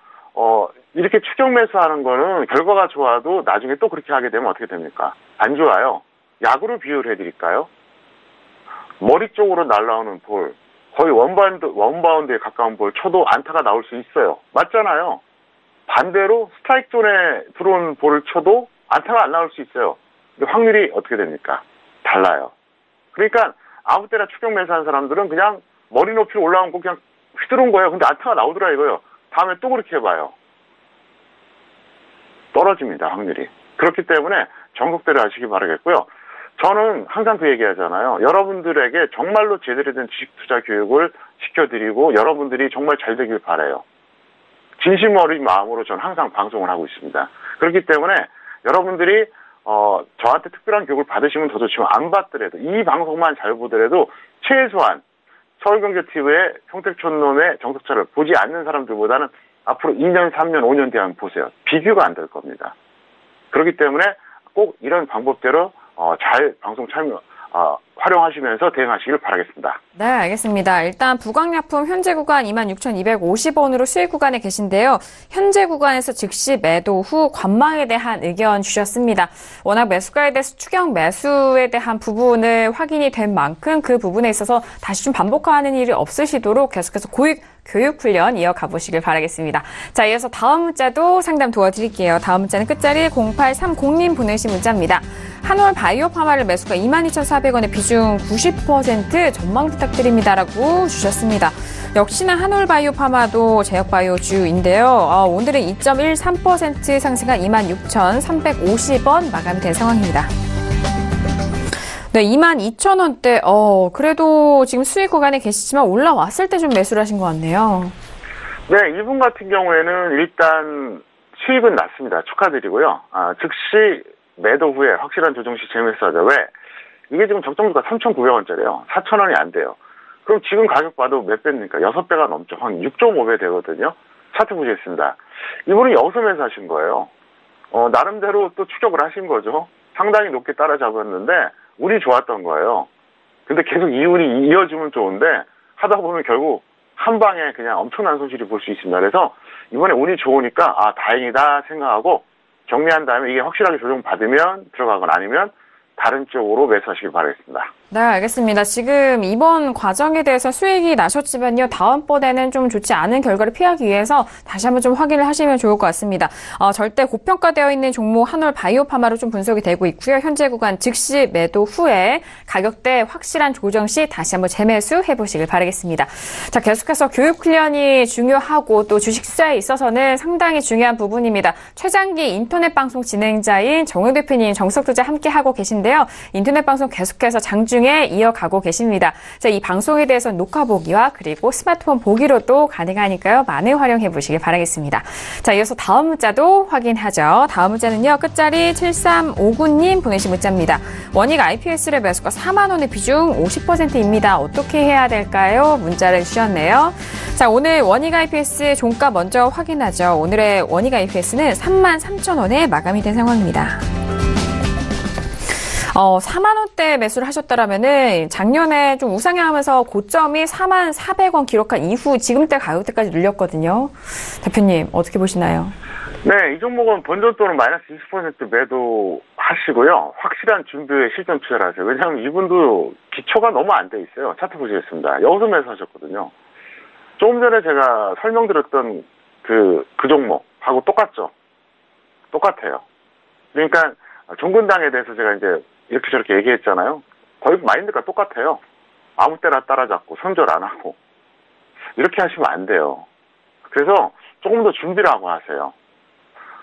이렇게 추격 매수하는 거는 결과가 좋아도 나중에 또 그렇게 하게 되면 어떻게 됩니까? 안 좋아요. 야구를 비유를 해드릴까요? 머리 쪽으로 날아오는 볼, 거의 원바운드에 가까운 볼 쳐도 안타가 나올 수 있어요. 맞잖아요. 반대로 스트라이크 존에 들어온 볼을 쳐도 안타가 안 나올 수 있어요. 근데 확률이 어떻게 됩니까? 달라요. 그러니까 아무 때나 추격 매수하는 사람들은 그냥 머리 높이로 올라온 거 그냥 휘두른 거예요. 근데 안타가 나오더라 이거요. 다음에 또 그렇게 해봐요. 떨어집니다, 확률이. 그렇기 때문에 정석대로 하시기 바라겠고요. 저는 항상 그 얘기 하잖아요. 여러분들에게 정말로 제대로 된 주식 투자 교육을 시켜드리고 여러분들이 정말 잘 되길 바라요. 진심 어린 마음으로 저는 항상 방송을 하고 있습니다. 그렇기 때문에 여러분들이 저한테 특별한 교육을 받으시면 더 좋지만 안 받더라도 이 방송만 잘 보더라도 최소한 서울경제TV의 평택촌놈의 정석차를 보지 않는 사람들보다는 앞으로 2년, 3년, 5년 뒤에 한번 보세요. 비교가 안 될 겁니다. 그렇기 때문에 꼭 이런 방법대로 잘 방송 활용하시면서 대응하시길 바라겠습니다. 네, 알겠습니다. 일단 부광약품 현재 구간 26,250원으로 수익 구간에 계신데요. 현재 구간에서 즉시 매도 후 관망에 대한 의견 주셨습니다. 워낙 매수가에 대해서 추격 매수에 대한 부분을 확인이 된 만큼 그 부분에 있어서 다시 좀 반복하는 일이 없으시도록 계속해서 교육 훈련 이어가 보시길 바라겠습니다. 자, 이어서 다음 문자도 상담 도와드릴게요. 다음 문자는 끝자리 0830님 보내신 문자입니다. 한올 바이오 파마를 매수가 22,400원에 비중 90% 전망 부탁드립니다라고 주셨습니다. 역시나 한올 바이오 파마도 제약바이오주인데요. 오늘은 2.13% 상승한 26,350원 마감된 상황입니다. 네, 22,000원대. 그래도 지금 수익 구간에 계시지만 올라왔을 때 좀 매수를 하신 것 같네요. 네, 이분 같은 경우에는 일단 수익은 났습니다. 축하드리고요. 즉시 매도 후에 확실한 조정 시 재매수하자. 왜? 이게 지금 적정주가 3,900원짜리예요. 4,000원이 안 돼요. 그럼 지금 가격 봐도 몇 배입니까? 6배가 넘죠. 한 6.5배 되거든요. 차트 보시겠습니다. 이분은 여기서 매수하신 거예요. 나름대로 또 추격을 하신 거죠. 상당히 높게 따라잡았는데 운이 좋았던 거예요. 근데 계속 이 운이 이어지면 좋은데 하다 보면 결국 한 방에 그냥 엄청난 손실이 볼 수 있습니다. 그래서 이번에 운이 좋으니까 다행이다 생각하고 정리한 다음에 이게 확실하게 조정받으면 들어가거나 아니면 다른 쪽으로 매수하시길 바라겠습니다. 네, 알겠습니다. 지금 이번 과정에 대해서 수익이 나셨지만요. 다음번에는 좀 좋지 않은 결과를 피하기 위해서 다시 한번 좀 확인을 하시면 좋을 것 같습니다. 절대 고평가되어 있는 종목 한올 바이오파마로 좀 분석이 되고 있고요. 현재 구간 즉시 매도 후에 가격대 확실한 조정 시 다시 한번 재매수 해보시길 바라겠습니다. 자, 계속해서 교육 훈련이 중요하고 또 주식 투자에 있어서는 상당히 중요한 부분입니다. 최장기 인터넷 방송 진행자인 정우 대표님 정석투자 함께하고 계신데요. 인터넷 방송 계속해서 장중에 이어가고 계십니다. 자, 이 방송에 대해서 녹화 보기와 그리고 스마트폰 보기로도 가능하니까요. 많이 활용해 보시길 바라겠습니다. 자, 이어서 다음 문자도 확인하죠. 다음 문자는요. 끝자리 7359님 보내신 문자입니다. 원익 IPS를 매수가 4만 원의 비중 50%입니다. 어떻게 해야 될까요? 문자를 주셨네요. 자, 오늘 원익 IPS 종가 먼저 확인하죠. 오늘의 원익 IPS는 33,000원에 마감이 된 상황입니다. 4만 원대 매수를 하셨다라면은 작년에 좀 우상향하면서 고점이 4,400원 기록한 이후 지금대 가격대까지 늘렸거든요. 대표님 어떻게 보시나요? 네, 이 종목은 본전 또는 마이너스 20% 매도하시고요. 확실한 준비에 실전 투자를 하세요. 왜냐하면 이분도 기초가 너무 안 돼 있어요. 차트 보시겠습니다. 여기서 매수하셨거든요. 조금 전에 제가 설명드렸던 그 종목하고 똑같죠. 똑같아요. 그러니까 종근당에 대해서 제가 이제 이렇게 저렇게 얘기했잖아요. 거의 마인드가 똑같아요. 아무 때나 따라잡고 손절 안 하고 이렇게 하시면 안 돼요. 그래서 조금 더 준비를 하고 하세요.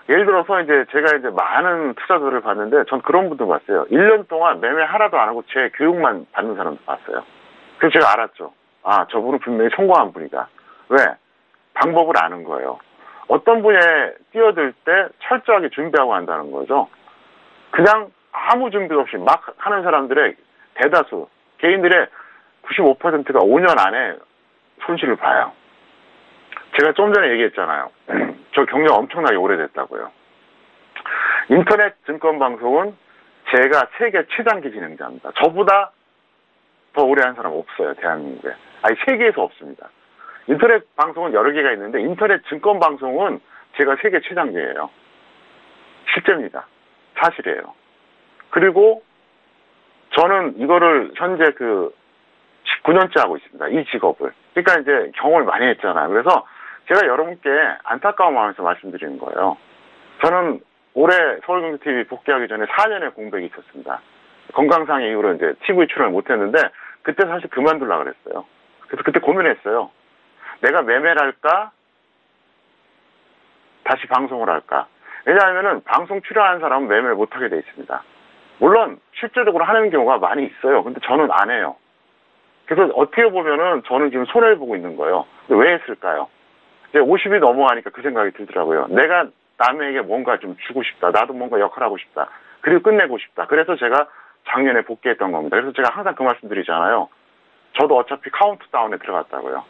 예를 들어서 이제 제가 이제 많은 투자들을 봤는데 전 그런 분도 봤어요. 1년 동안 매매 하나도 안 하고 제 교육만 받는 사람도 봤어요. 그래서 제가 알았죠. 아, 저분은 분명히 성공한 분이다. 왜? 방법을 아는 거예요. 어떤 분야에 뛰어들 때 철저하게 준비하고 한다는 거죠. 그냥 아무 준비 없이 막 하는 사람들의 대다수, 개인들의 95%가 5년 안에 손실을 봐요. 제가 좀 전에 얘기했잖아요. 저 경력 엄청나게 오래됐다고요. 인터넷 증권방송은 제가 세계 최장기 진행자입니다. 저보다 더 오래 한 사람 없어요, 대한민국에. 아니, 세계에서 없습니다. 인터넷 방송은 여러 개가 있는데 인터넷 증권방송은 제가 세계 최장기예요. 실제입니다. 사실이에요. 그리고 저는 이거를 현재 19년째 하고 있습니다. 이 직업을. 그러니까 이제 경험을 많이 했잖아요. 그래서 제가 여러분께 안타까운 마음에서 말씀드리는 거예요. 저는 올해 서울경제TV 복귀하기 전에 4년의 공백이 있었습니다. 건강상의 이유로 이제 TV 출연을 못했는데 그때 사실 그만두려고 그랬어요. 그래서 그때 고민했어요. 내가 매매를 할까? 다시 방송을 할까? 왜냐하면은 방송 출연하는 사람은 매매를 못하게 돼 있습니다. 물론 실제적으로 하는 경우가 많이 있어요. 근데 저는 안 해요. 그래서 어떻게 보면은 저는 지금 손해를 보고 있는 거예요. 근데 왜 했을까요? 이제 50이 넘어가니까 그 생각이 들더라고요. 내가 남에게 뭔가 좀 주고 싶다. 나도 뭔가 역할을 하고 싶다. 그리고 끝내고 싶다. 그래서 제가 작년에 복귀했던 겁니다. 그래서 제가 항상 그 말씀 드리잖아요. 저도 어차피 카운트다운에 들어갔다고요.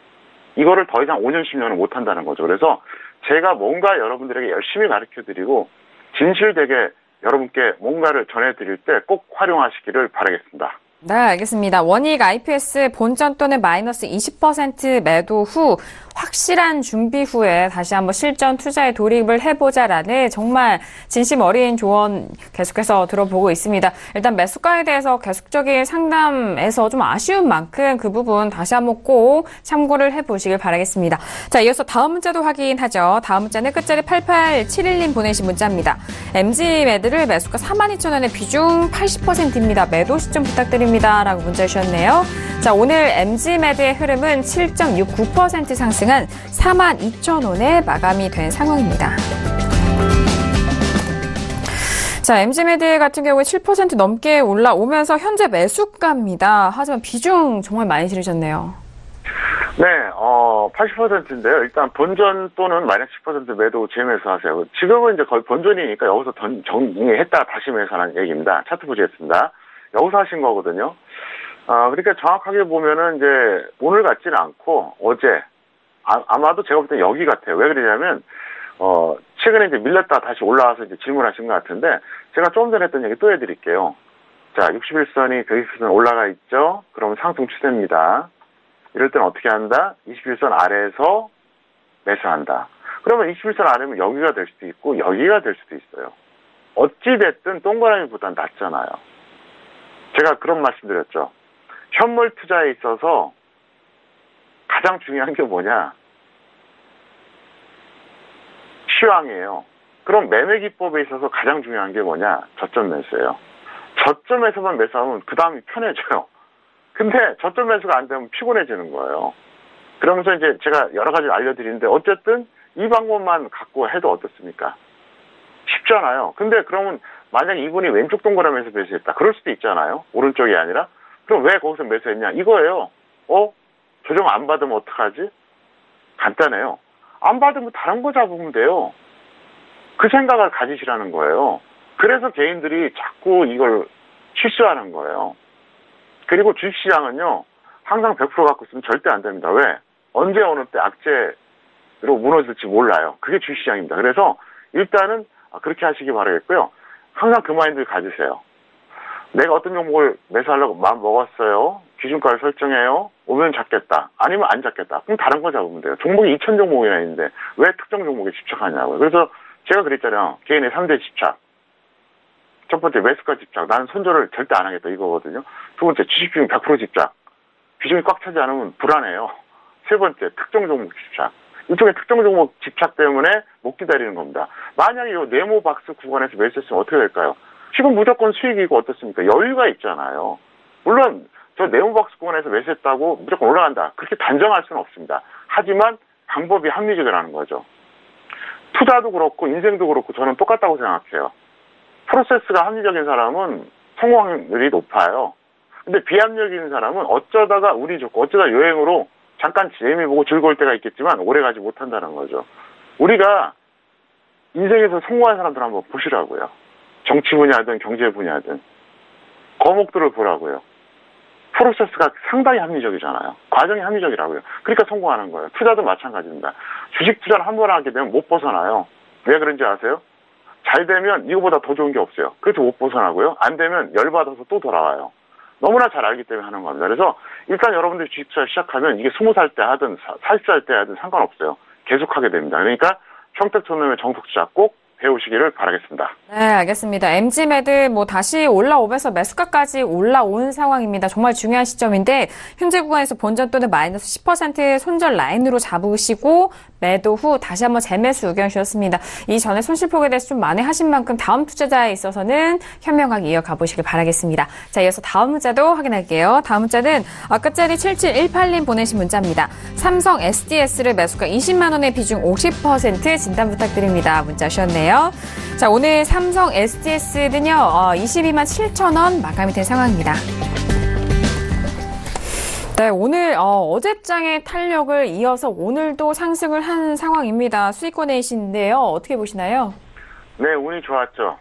이거를 더 이상 5년, 10년은 못 한다는 거죠. 그래서 제가 뭔가 여러분들에게 열심히 가르쳐드리고 진실되게 여러분께 뭔가를 전해드릴 때 꼭 활용하시기를 바라겠습니다. 네, 알겠습니다. 원익 IPS 본전 또는 마이너스 20% 매도 후 확실한 준비 후에 다시 한번 실전 투자에 돌입을 해보자라는 정말 진심 어린 조언 계속해서 들어보고 있습니다. 일단 매수가에 대해서 계속적인 상담에서 좀 아쉬운 만큼 그 부분 다시 한번 꼭 참고를 해보시길 바라겠습니다. 자, 이어서 다음 문자도 확인하죠. 다음 문자는 끝자리 8871님 보내신 문자입니다. MG매드를 매수가 42,000원에 비중 80%입니다. 매도 시점 부탁드립니다. 라고 문자 주셨네요. 자, 오늘 MG매드의 흐름은 7.69% 상승한 42,000원에 마감이 된 상황입니다. 자, MG매드 같은 경우에 7% 넘게 올라오면서 현재 매수가입니다. 하지만 비중 정말 많이 실으셨네요. 네, 80%인데요. 일단 본전 또는 마이너스 10% 매도 재매수 하세요. 지금은 이제 거의 본전이니까 여기서 정리했다 다시 매수하는 얘기입니다. 차트 보시겠습니다. 여기서 하신 거거든요. 그러니까 정확하게 보면은 이제 오늘 같지는 않고 어제, 아마도 제가 볼 때 여기 같아요. 왜 그러냐면, 최근에 이제 밀렸다 다시 올라와서 이제 질문하신 것 같은데, 제가 조금 전에 했던 얘기 또 해드릴게요. 자, 61선이 120선 올라가 있죠? 그러면 상승 추세입니다. 이럴 때는 어떻게 한다? 21선 아래에서 매수한다. 그러면 21선 아래면 여기가 될 수도 있고, 여기가 될 수도 있어요. 어찌됐든 동그라미보단 낫잖아요. 제가 그런 말씀 드렸죠. 현물 투자에 있어서 가장 중요한 게 뭐냐? 시황이에요. 그럼 매매 기법에 있어서 가장 중요한 게 뭐냐? 저점 매수예요. 저점에서만 매수하면 그 다음이 편해져요. 근데 저점 매수가 안 되면 피곤해지는 거예요. 그러면서 이제 제가 여러 가지 알려드리는데 어쨌든 이 방법만 갖고 해도 어떻습니까? 쉽잖아요. 근데 그러면 만약 이분이 왼쪽 동그라미에서 매수했다. 그럴 수도 있잖아요. 오른쪽이 아니라. 그럼 왜 거기서 매수했냐? 이거예요. 조정 안 받으면 어떡하지? 간단해요. 안 받으면 다른 거 잡으면 돼요. 그 생각을 가지시라는 거예요. 그래서 개인들이 자꾸 이걸 실수하는 거예요. 그리고 주식시장은요, 항상 100% 갖고 있으면 절대 안 됩니다. 왜? 언제 어느 때 악재로 무너질지 몰라요. 그게 주식시장입니다. 그래서 일단은 그렇게 하시기 바라겠고요. 항상 그 마인드를 가지세요. 내가 어떤 종목을 매수하려고 마음 먹었어요. 기준가를 설정해요. 오면 잡겠다. 아니면 안 잡겠다. 그럼 다른 거 잡으면 돼요. 종목이 2,000종목이나 있는데 왜 특정 종목에 집착하냐고요. 그래서 제가 그랬잖아요. 개인의 3대 집착. 첫 번째 매수가 집착. 나는 손절을 절대 안 하겠다 이거거든요. 두 번째 주식 비중 100% 집착. 비중이 꽉 차지 않으면 불안해요. 세 번째 특정 종목 집착. 이쪽에 특정 종목 집착 때문에 못 기다리는 겁니다. 만약에 이 네모 박스 구간에서 매수했으면 어떻게 될까요? 지금 무조건 수익이고 어떻습니까? 여유가 있잖아요. 물론 저 네모 박스 구간에서 매수했다고 무조건 올라간다. 그렇게 단정할 수는 없습니다. 하지만 방법이 합리적이라는 거죠. 투자도 그렇고 인생도 그렇고 저는 똑같다고 생각해요. 프로세스가 합리적인 사람은 성공률이 높아요. 근데 비합리적인 사람은 어쩌다가 운이 좋고 어쩌다 여행으로 잠깐 재미 보고 즐거울 때가 있겠지만 오래 가지 못한다는 거죠. 우리가 인생에서 성공한 사람들 한번 보시라고요. 정치 분야든 경제 분야든 거목들을 보라고요. 프로세스가 상당히 합리적이잖아요. 과정이 합리적이라고요. 그러니까 성공하는 거예요. 투자도 마찬가지입니다. 주식 투자를 한 번 하게 되면 못 벗어나요. 왜 그런지 아세요? 잘 되면 이거보다 더 좋은 게 없어요. 그래서 못 벗어나고요. 안 되면 열받아서 또 돌아와요. 너무나 잘 알기 때문에 하는 겁니다. 그래서 일단 여러분들이 주식 투자 시작하면 이게 20살 때 하든 40살 때 하든 상관없어요. 계속하게 됩니다. 그러니까 평택촌놈의 정석 투자 꼭 배우시기를 바라겠습니다. 네, 알겠습니다. MG매드 다시 올라오면서 매수가까지 올라온 상황입니다. 정말 중요한 시점인데 현재 구간에서 본전 또는 마이너스 10% 손절 라인으로 잡으시고 매도 후 다시 한번 재매수 의견 주셨습니다. 이전에 손실폭에 대해서 좀 만회하신 만큼 다음 투자자에 있어서는 현명하게 이어가 보시길 바라겠습니다. 자, 이어서 다음 문자도 확인할게요. 다음 문자는 끝자리 7718님 보내신 문자입니다. 삼성 SDS를 매수가 20만 원의 비중 50% 진단 부탁드립니다. 문자 주셨네요. 자, 오늘 삼성 SDS는요, 22만 7천 원 마감이 된 상황입니다. 네, 오늘 어젯장의 탄력을 이어서 오늘도 상승을 한 상황입니다. 수익권이신데요. 어떻게 보시나요? 네, 운이 좋았죠.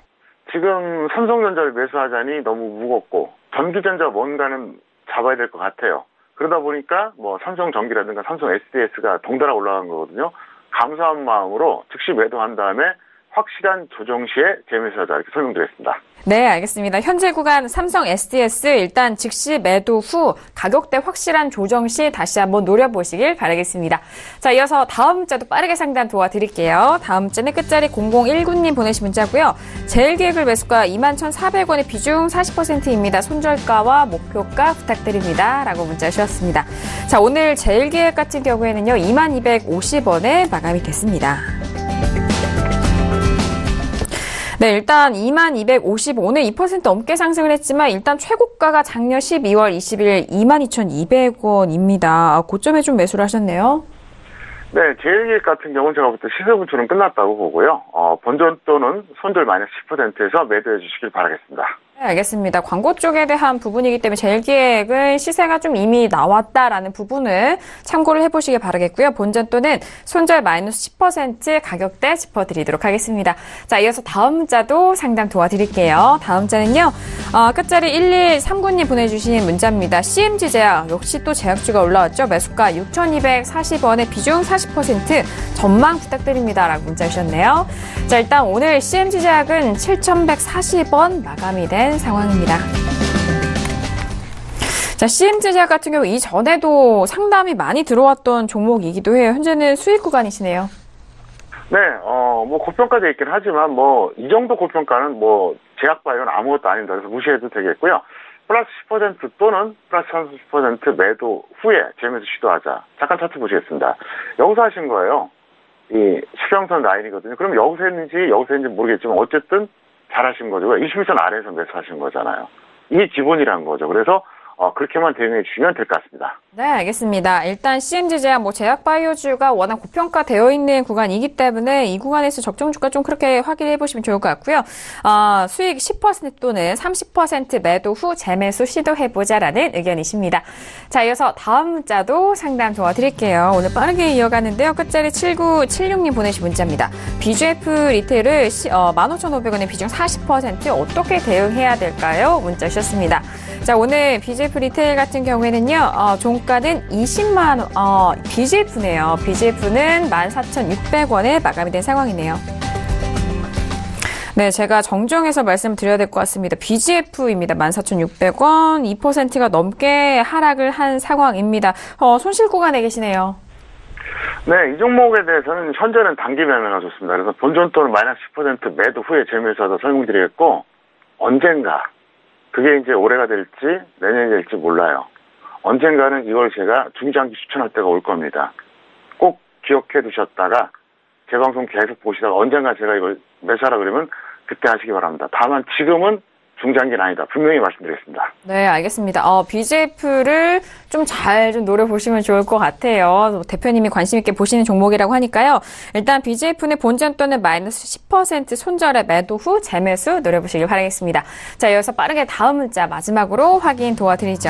지금 삼성전자를 매수하자니 너무 무겁고 전기전자 뭔가는 잡아야 될 것 같아요. 그러다 보니까 삼성전기라든가 삼성 SDS가 덩달아 올라간 거거든요. 감사한 마음으로 즉시 매도한 다음에 확실한 조정 시에 재매수하자 이렇게 설명드렸습니다. 네, 알겠습니다. 현재 구간 삼성 SDS 일단 즉시 매도 후 가격대 확실한 조정 시 다시 한번 노려보시길 바라겠습니다. 자, 이어서 다음 문자도 빠르게 상담 도와드릴게요. 다음 문자는 끝자리 0019님 보내신 문자고요. 제일기획을 매수가 21,400원의 비중 40%입니다. 손절가와 목표가 부탁드립니다. 라고 문자 주셨습니다. 자, 오늘 제일기획 같은 경우에는요. 2250원에 마감이 됐습니다. 네, 일단 2250, 오늘 2% 넘게 상승을 했지만 일단 최고가가 작년 12월 20일 22,200원입니다. 고점에 좀 매수를 하셨네요. 네, 제일기획 같은 경우는 제가 볼 때 시세 분출은 끝났다고 보고요. 본전 또는 손절 마이너스 10%에서 매도해 주시길 바라겠습니다. 네, 알겠습니다. 광고 쪽에 대한 부분이기 때문에 제일기획은 시세가 좀 이미 나왔다라는 부분을 참고를 해보시길 바라겠고요. 본전 또는 손절 마이너스 10% 가격대 짚어드리도록 하겠습니다. 자, 이어서 다음 문자도 상담 도와드릴게요. 다음 문자는요. 끝자리 1139님 보내주신 문자입니다. CMG제약 역시 또 제약주가 올라왔죠. 매수가 6,240원의 비중 40% 전망 부탁드립니다. 라고 문자 주셨네요. 자, 일단 오늘 CMG제약은 7,140원 마감이 된 상황입니다. 자, CMG제약 같은 경우 이전에도 상담이 많이 들어왔던 종목이기도 해요. 현재는 수익 구간이시네요. 네, 고평가돼 있긴 하지만 이 정도 고평가는 제약바이오는 아무것도 아닙니다. 그래서 무시해도 되겠고요. 플러스 10% 또는 플러스 30% 매도 후에 재매수 시도하자. 잠깐 차트 보시겠습니다. 여기서 하신 거예요. 이 수평선 라인이거든요. 그럼 여기서 했는지 모르겠지만 어쨌든 잘하신 거죠. 21선 아래에서 매수하신 거잖아요. 이게 기본이란 거죠. 그래서 그렇게만 대응해 주시면 될 것 같습니다. 네, 알겠습니다. 일단 CMG 제약, 제약바이오주가 워낙 고평가되어 있는 구간이기 때문에 이 구간에서 적정주가 좀 그렇게 확인해 보시면 좋을 것 같고요. 수익 10% 또는 30% 매도 후 재매수 시도해보자라는 의견이십니다. 자, 이어서 다음 문자도 상담 도와드릴게요. 오늘 빠르게 이어가는데요. 끝자리 7976님 보내신 문자입니다. BGF 리테일을 15,500원의 비중 40% 어떻게 대응해야 될까요? 문자 주셨습니다. 자, 오늘 BGF 리테일 같은 경우에는요, 종가는 20만 원, BGF네요. BGF는 14,600원에 마감이 된 상황이네요. 네, 제가 정정해서 말씀드려야 될 것 같습니다. BGF입니다. 14,600원, 2%가 넘게 하락을 한 상황입니다. 손실 구간에 계시네요. 네, 이 종목에 대해서는 현재는 단기 매매가 좋습니다. 그래서 본전 또는 마이너스 10% 매도 후에 재매수하다 설명드리겠고, 언젠가, 그게 이제 올해가 될지 내년이 될지 몰라요. 언젠가는 이걸 제가 중장기 추천할 때가 올 겁니다. 꼭 기억해 두셨다가 제 방송 계속 보시다가 언젠가 제가 이걸 매수하라 그러면 그때 하시기 바랍니다. 다만 지금은 중장기는 아니다. 분명히 말씀드리겠습니다. 네, 알겠습니다. BGF를 좀 잘 노려보시면 좋을 것 같아요. 대표님이 관심 있게 보시는 종목이라고 하니까요. 일단 BGF는 본전 또는 마이너스 10% 손절의 매도 후 재매수 노려보시길 바라겠습니다. 자, 이어서 빠르게 다음 문자 마지막으로 확인 도와드리죠.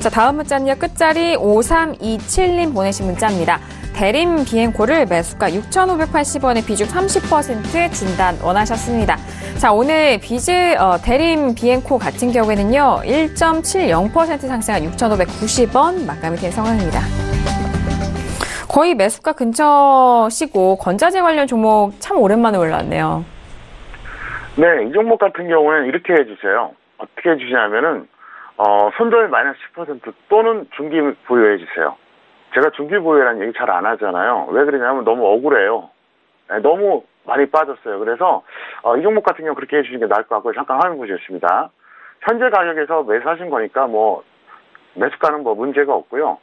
자, 다음 문자는요. 끝자리 5327님 보내신 문자입니다. 대림 비행코를 매수가 6,580원의 비중 30% 진단 원하셨습니다. 자, 오늘 대림 비행코 같은 경우에는요, 1.70% 상승한 6,590원 마감이 된 상황입니다. 거의 매수가 근처시고, 건자재 관련 종목 참 오랜만에 올라왔네요. 네, 이 종목 같은 경우에는 이렇게 해주세요. 어떻게 해주시냐면은, 손절 마이너스 10% 또는 중기 보유해주세요. 제가 중기 보유라는 얘기 잘 안 하잖아요. 왜 그러냐면 너무 억울해요. 네, 너무 많이 빠졌어요. 그래서 이 종목 같은 경우 그렇게 해주시는 게 나을 것 같고요. 잠깐 화면 보시겠습니다. 현재 가격에서 매수하신 거니까 매수가는 문제가 없고요.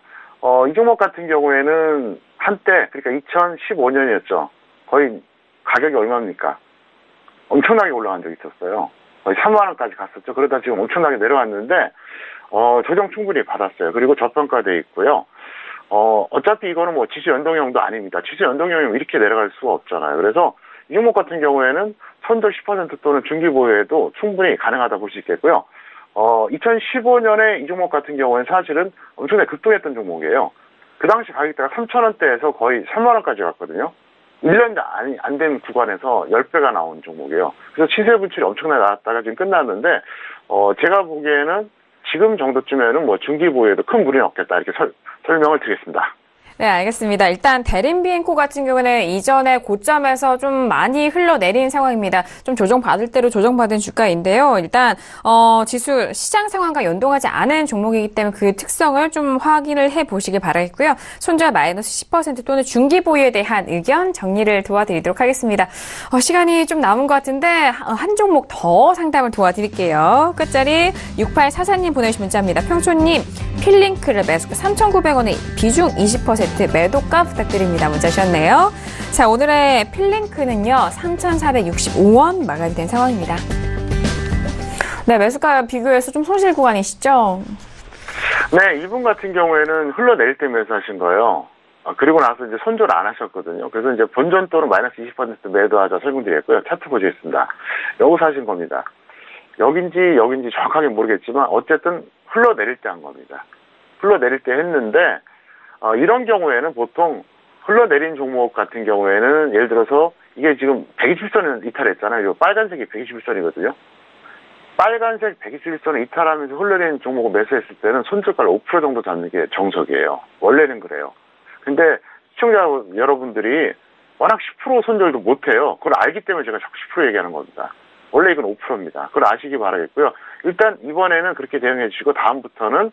이 종목 같은 경우에는 한때 그러니까 2015년이었죠. 거의 가격이 얼마입니까? 엄청나게 올라간 적이 있었어요. 거의 3만 원까지 갔었죠. 그러다 지금 엄청나게 내려왔는데 조정 충분히 받았어요. 그리고 저평가돼 있고요. 어차피 이거는 지수 연동형도 아닙니다. 지수 연동형이면 이렇게 내려갈 수가 없잖아요. 그래서 이 종목 같은 경우에는 손절 10% 또는 중기 보유에도 충분히 가능하다 볼 수 있겠고요. 2015년에 이 종목 같은 경우에는 사실은 엄청나게 급등했던 종목이에요. 그 당시 가격대가 3,000원대에서 거의 3만 원까지 갔거든요. 1년도 안 된 구간에서 10배가 나온 종목이에요. 그래서 시세 분출이 엄청나게 나왔다가 지금 끝났는데, 제가 보기에는 지금 정도쯤에는 중기 보유에도 큰 무리는 없겠다. 이렇게 설명을 드리겠습니다. 네, 알겠습니다. 일단 대림 비행코 같은 경우는 이전에 고점에서 좀 많이 흘러내린 상황입니다. 좀 조정받을 대로 조정받은 주가인데요. 일단 지수 시장 상황과 연동하지 않은 종목이기 때문에 그 특성을 좀 확인을 해보시길 바라겠고요. 손절 마이너스 10% 또는 중기 보유에 대한 의견 정리를 도와드리도록 하겠습니다. 시간이 좀 남은 것 같은데 한 종목 더 상담을 도와드릴게요. 끝자리 6844님 보내주신 문자입니다. 평촌님, 필링크를 매수가 3,900원에 비중 20% 매도가 부탁드립니다. 문자 주셨네요. 자, 오늘의 필링크는요, 3,465원 마감이 된 상황입니다. 네, 매수가 비교해서 좀 손실 구간이시죠? 네, 이분 같은 경우에는 흘러내릴 때 매수하신 거예요. 그리고 나서 이제 손절 안 하셨거든요. 그래서 이제 본전 또는 마이너스 20% 매도하자 설명드렸고요. 차트 보시겠습니다. 여기서 하신 겁니다. 여긴지 정확하게 모르겠지만 어쨌든 흘러내릴 때 한 겁니다. 흘러내릴 때 했는데 이런 경우에는 보통 흘러내린 종목 같은 경우에는 예를 들어서 이게 지금 121선을 이탈했잖아요. 이 빨간색이 121선이거든요. 빨간색 121선을 이탈하면서 흘러내린 종목을 매수했을 때는 손절가를 5% 정도 잡는 게 정석이에요. 원래는 그래요. 근데 시청자 여러분들이 워낙 10% 손절도 못해요. 그걸 알기 때문에 제가 자꾸 10% 얘기하는 겁니다. 원래 이건 5%입니다. 그걸 아시기 바라겠고요. 일단 이번에는 그렇게 대응해 주시고 다음부터는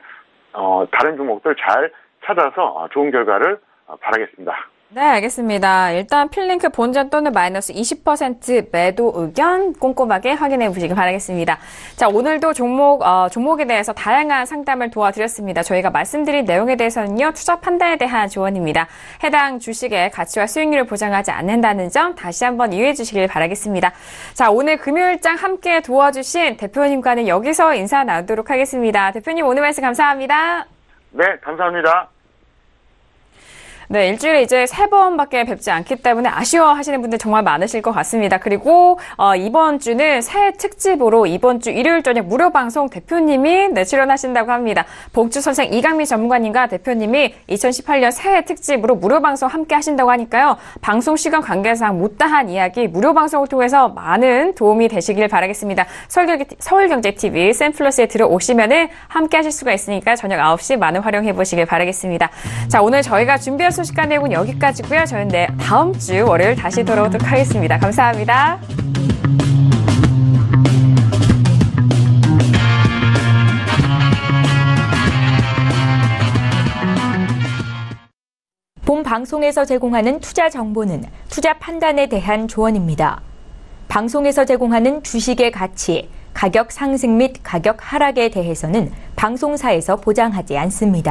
다른 종목들 잘 찾아서 좋은 결과를 바라겠습니다. 네, 알겠습니다. 일단 필링크 본전 또는 마이너스 20% 매도 의견 꼼꼼하게 확인해 보시기 바라겠습니다. 자, 오늘도 종목에 대해서 다양한 상담을 도와드렸습니다. 저희가 말씀드린 내용에 대해서는요, 투자 판단에 대한 조언입니다. 해당 주식의 가치와 수익률을 보장하지 않는다는 점 다시 한번 이해해 주시길 바라겠습니다. 자, 오늘 금요일장 함께 도와주신 대표님과는 여기서 인사 나누도록 하겠습니다. 대표님 오늘 말씀 감사합니다. 네, 감사합니다. 네, 일주일에 이제 3번밖에 뵙지 않기 때문에 아쉬워하시는 분들 정말 많으실 것 같습니다. 그리고 이번 주는 새해 특집으로 이번 주 일요일 저녁 무료 방송 대표님이 출연하신다고 합니다. 복주 선생 이강민 전문가님과 대표님이 2018년 새해 특집으로 무료 방송 함께 하신다고 하니까요. 방송 시간 관계상 못다한 이야기 무료 방송을 통해서 많은 도움이 되시길 바라겠습니다. 서울경제TV 샘플러스에 들어오시면은 함께 하실 수가 있으니까 저녁 9시 많은 활용해 보시길 바라겠습니다. 자, 오늘 저희가 준비한 소식과 내용은 여기까지고요. 저는 다음 주 월요일 다시 돌아오도록 하겠습니다. 감사합니다. 본 방송에서 제공하는 투자 정보는 투자 판단에 대한 조언입니다. 방송에서 제공하는 주식의 가치, 가격 상승 및 가격 하락에 대해서는 방송사에서 보장하지 않습니다.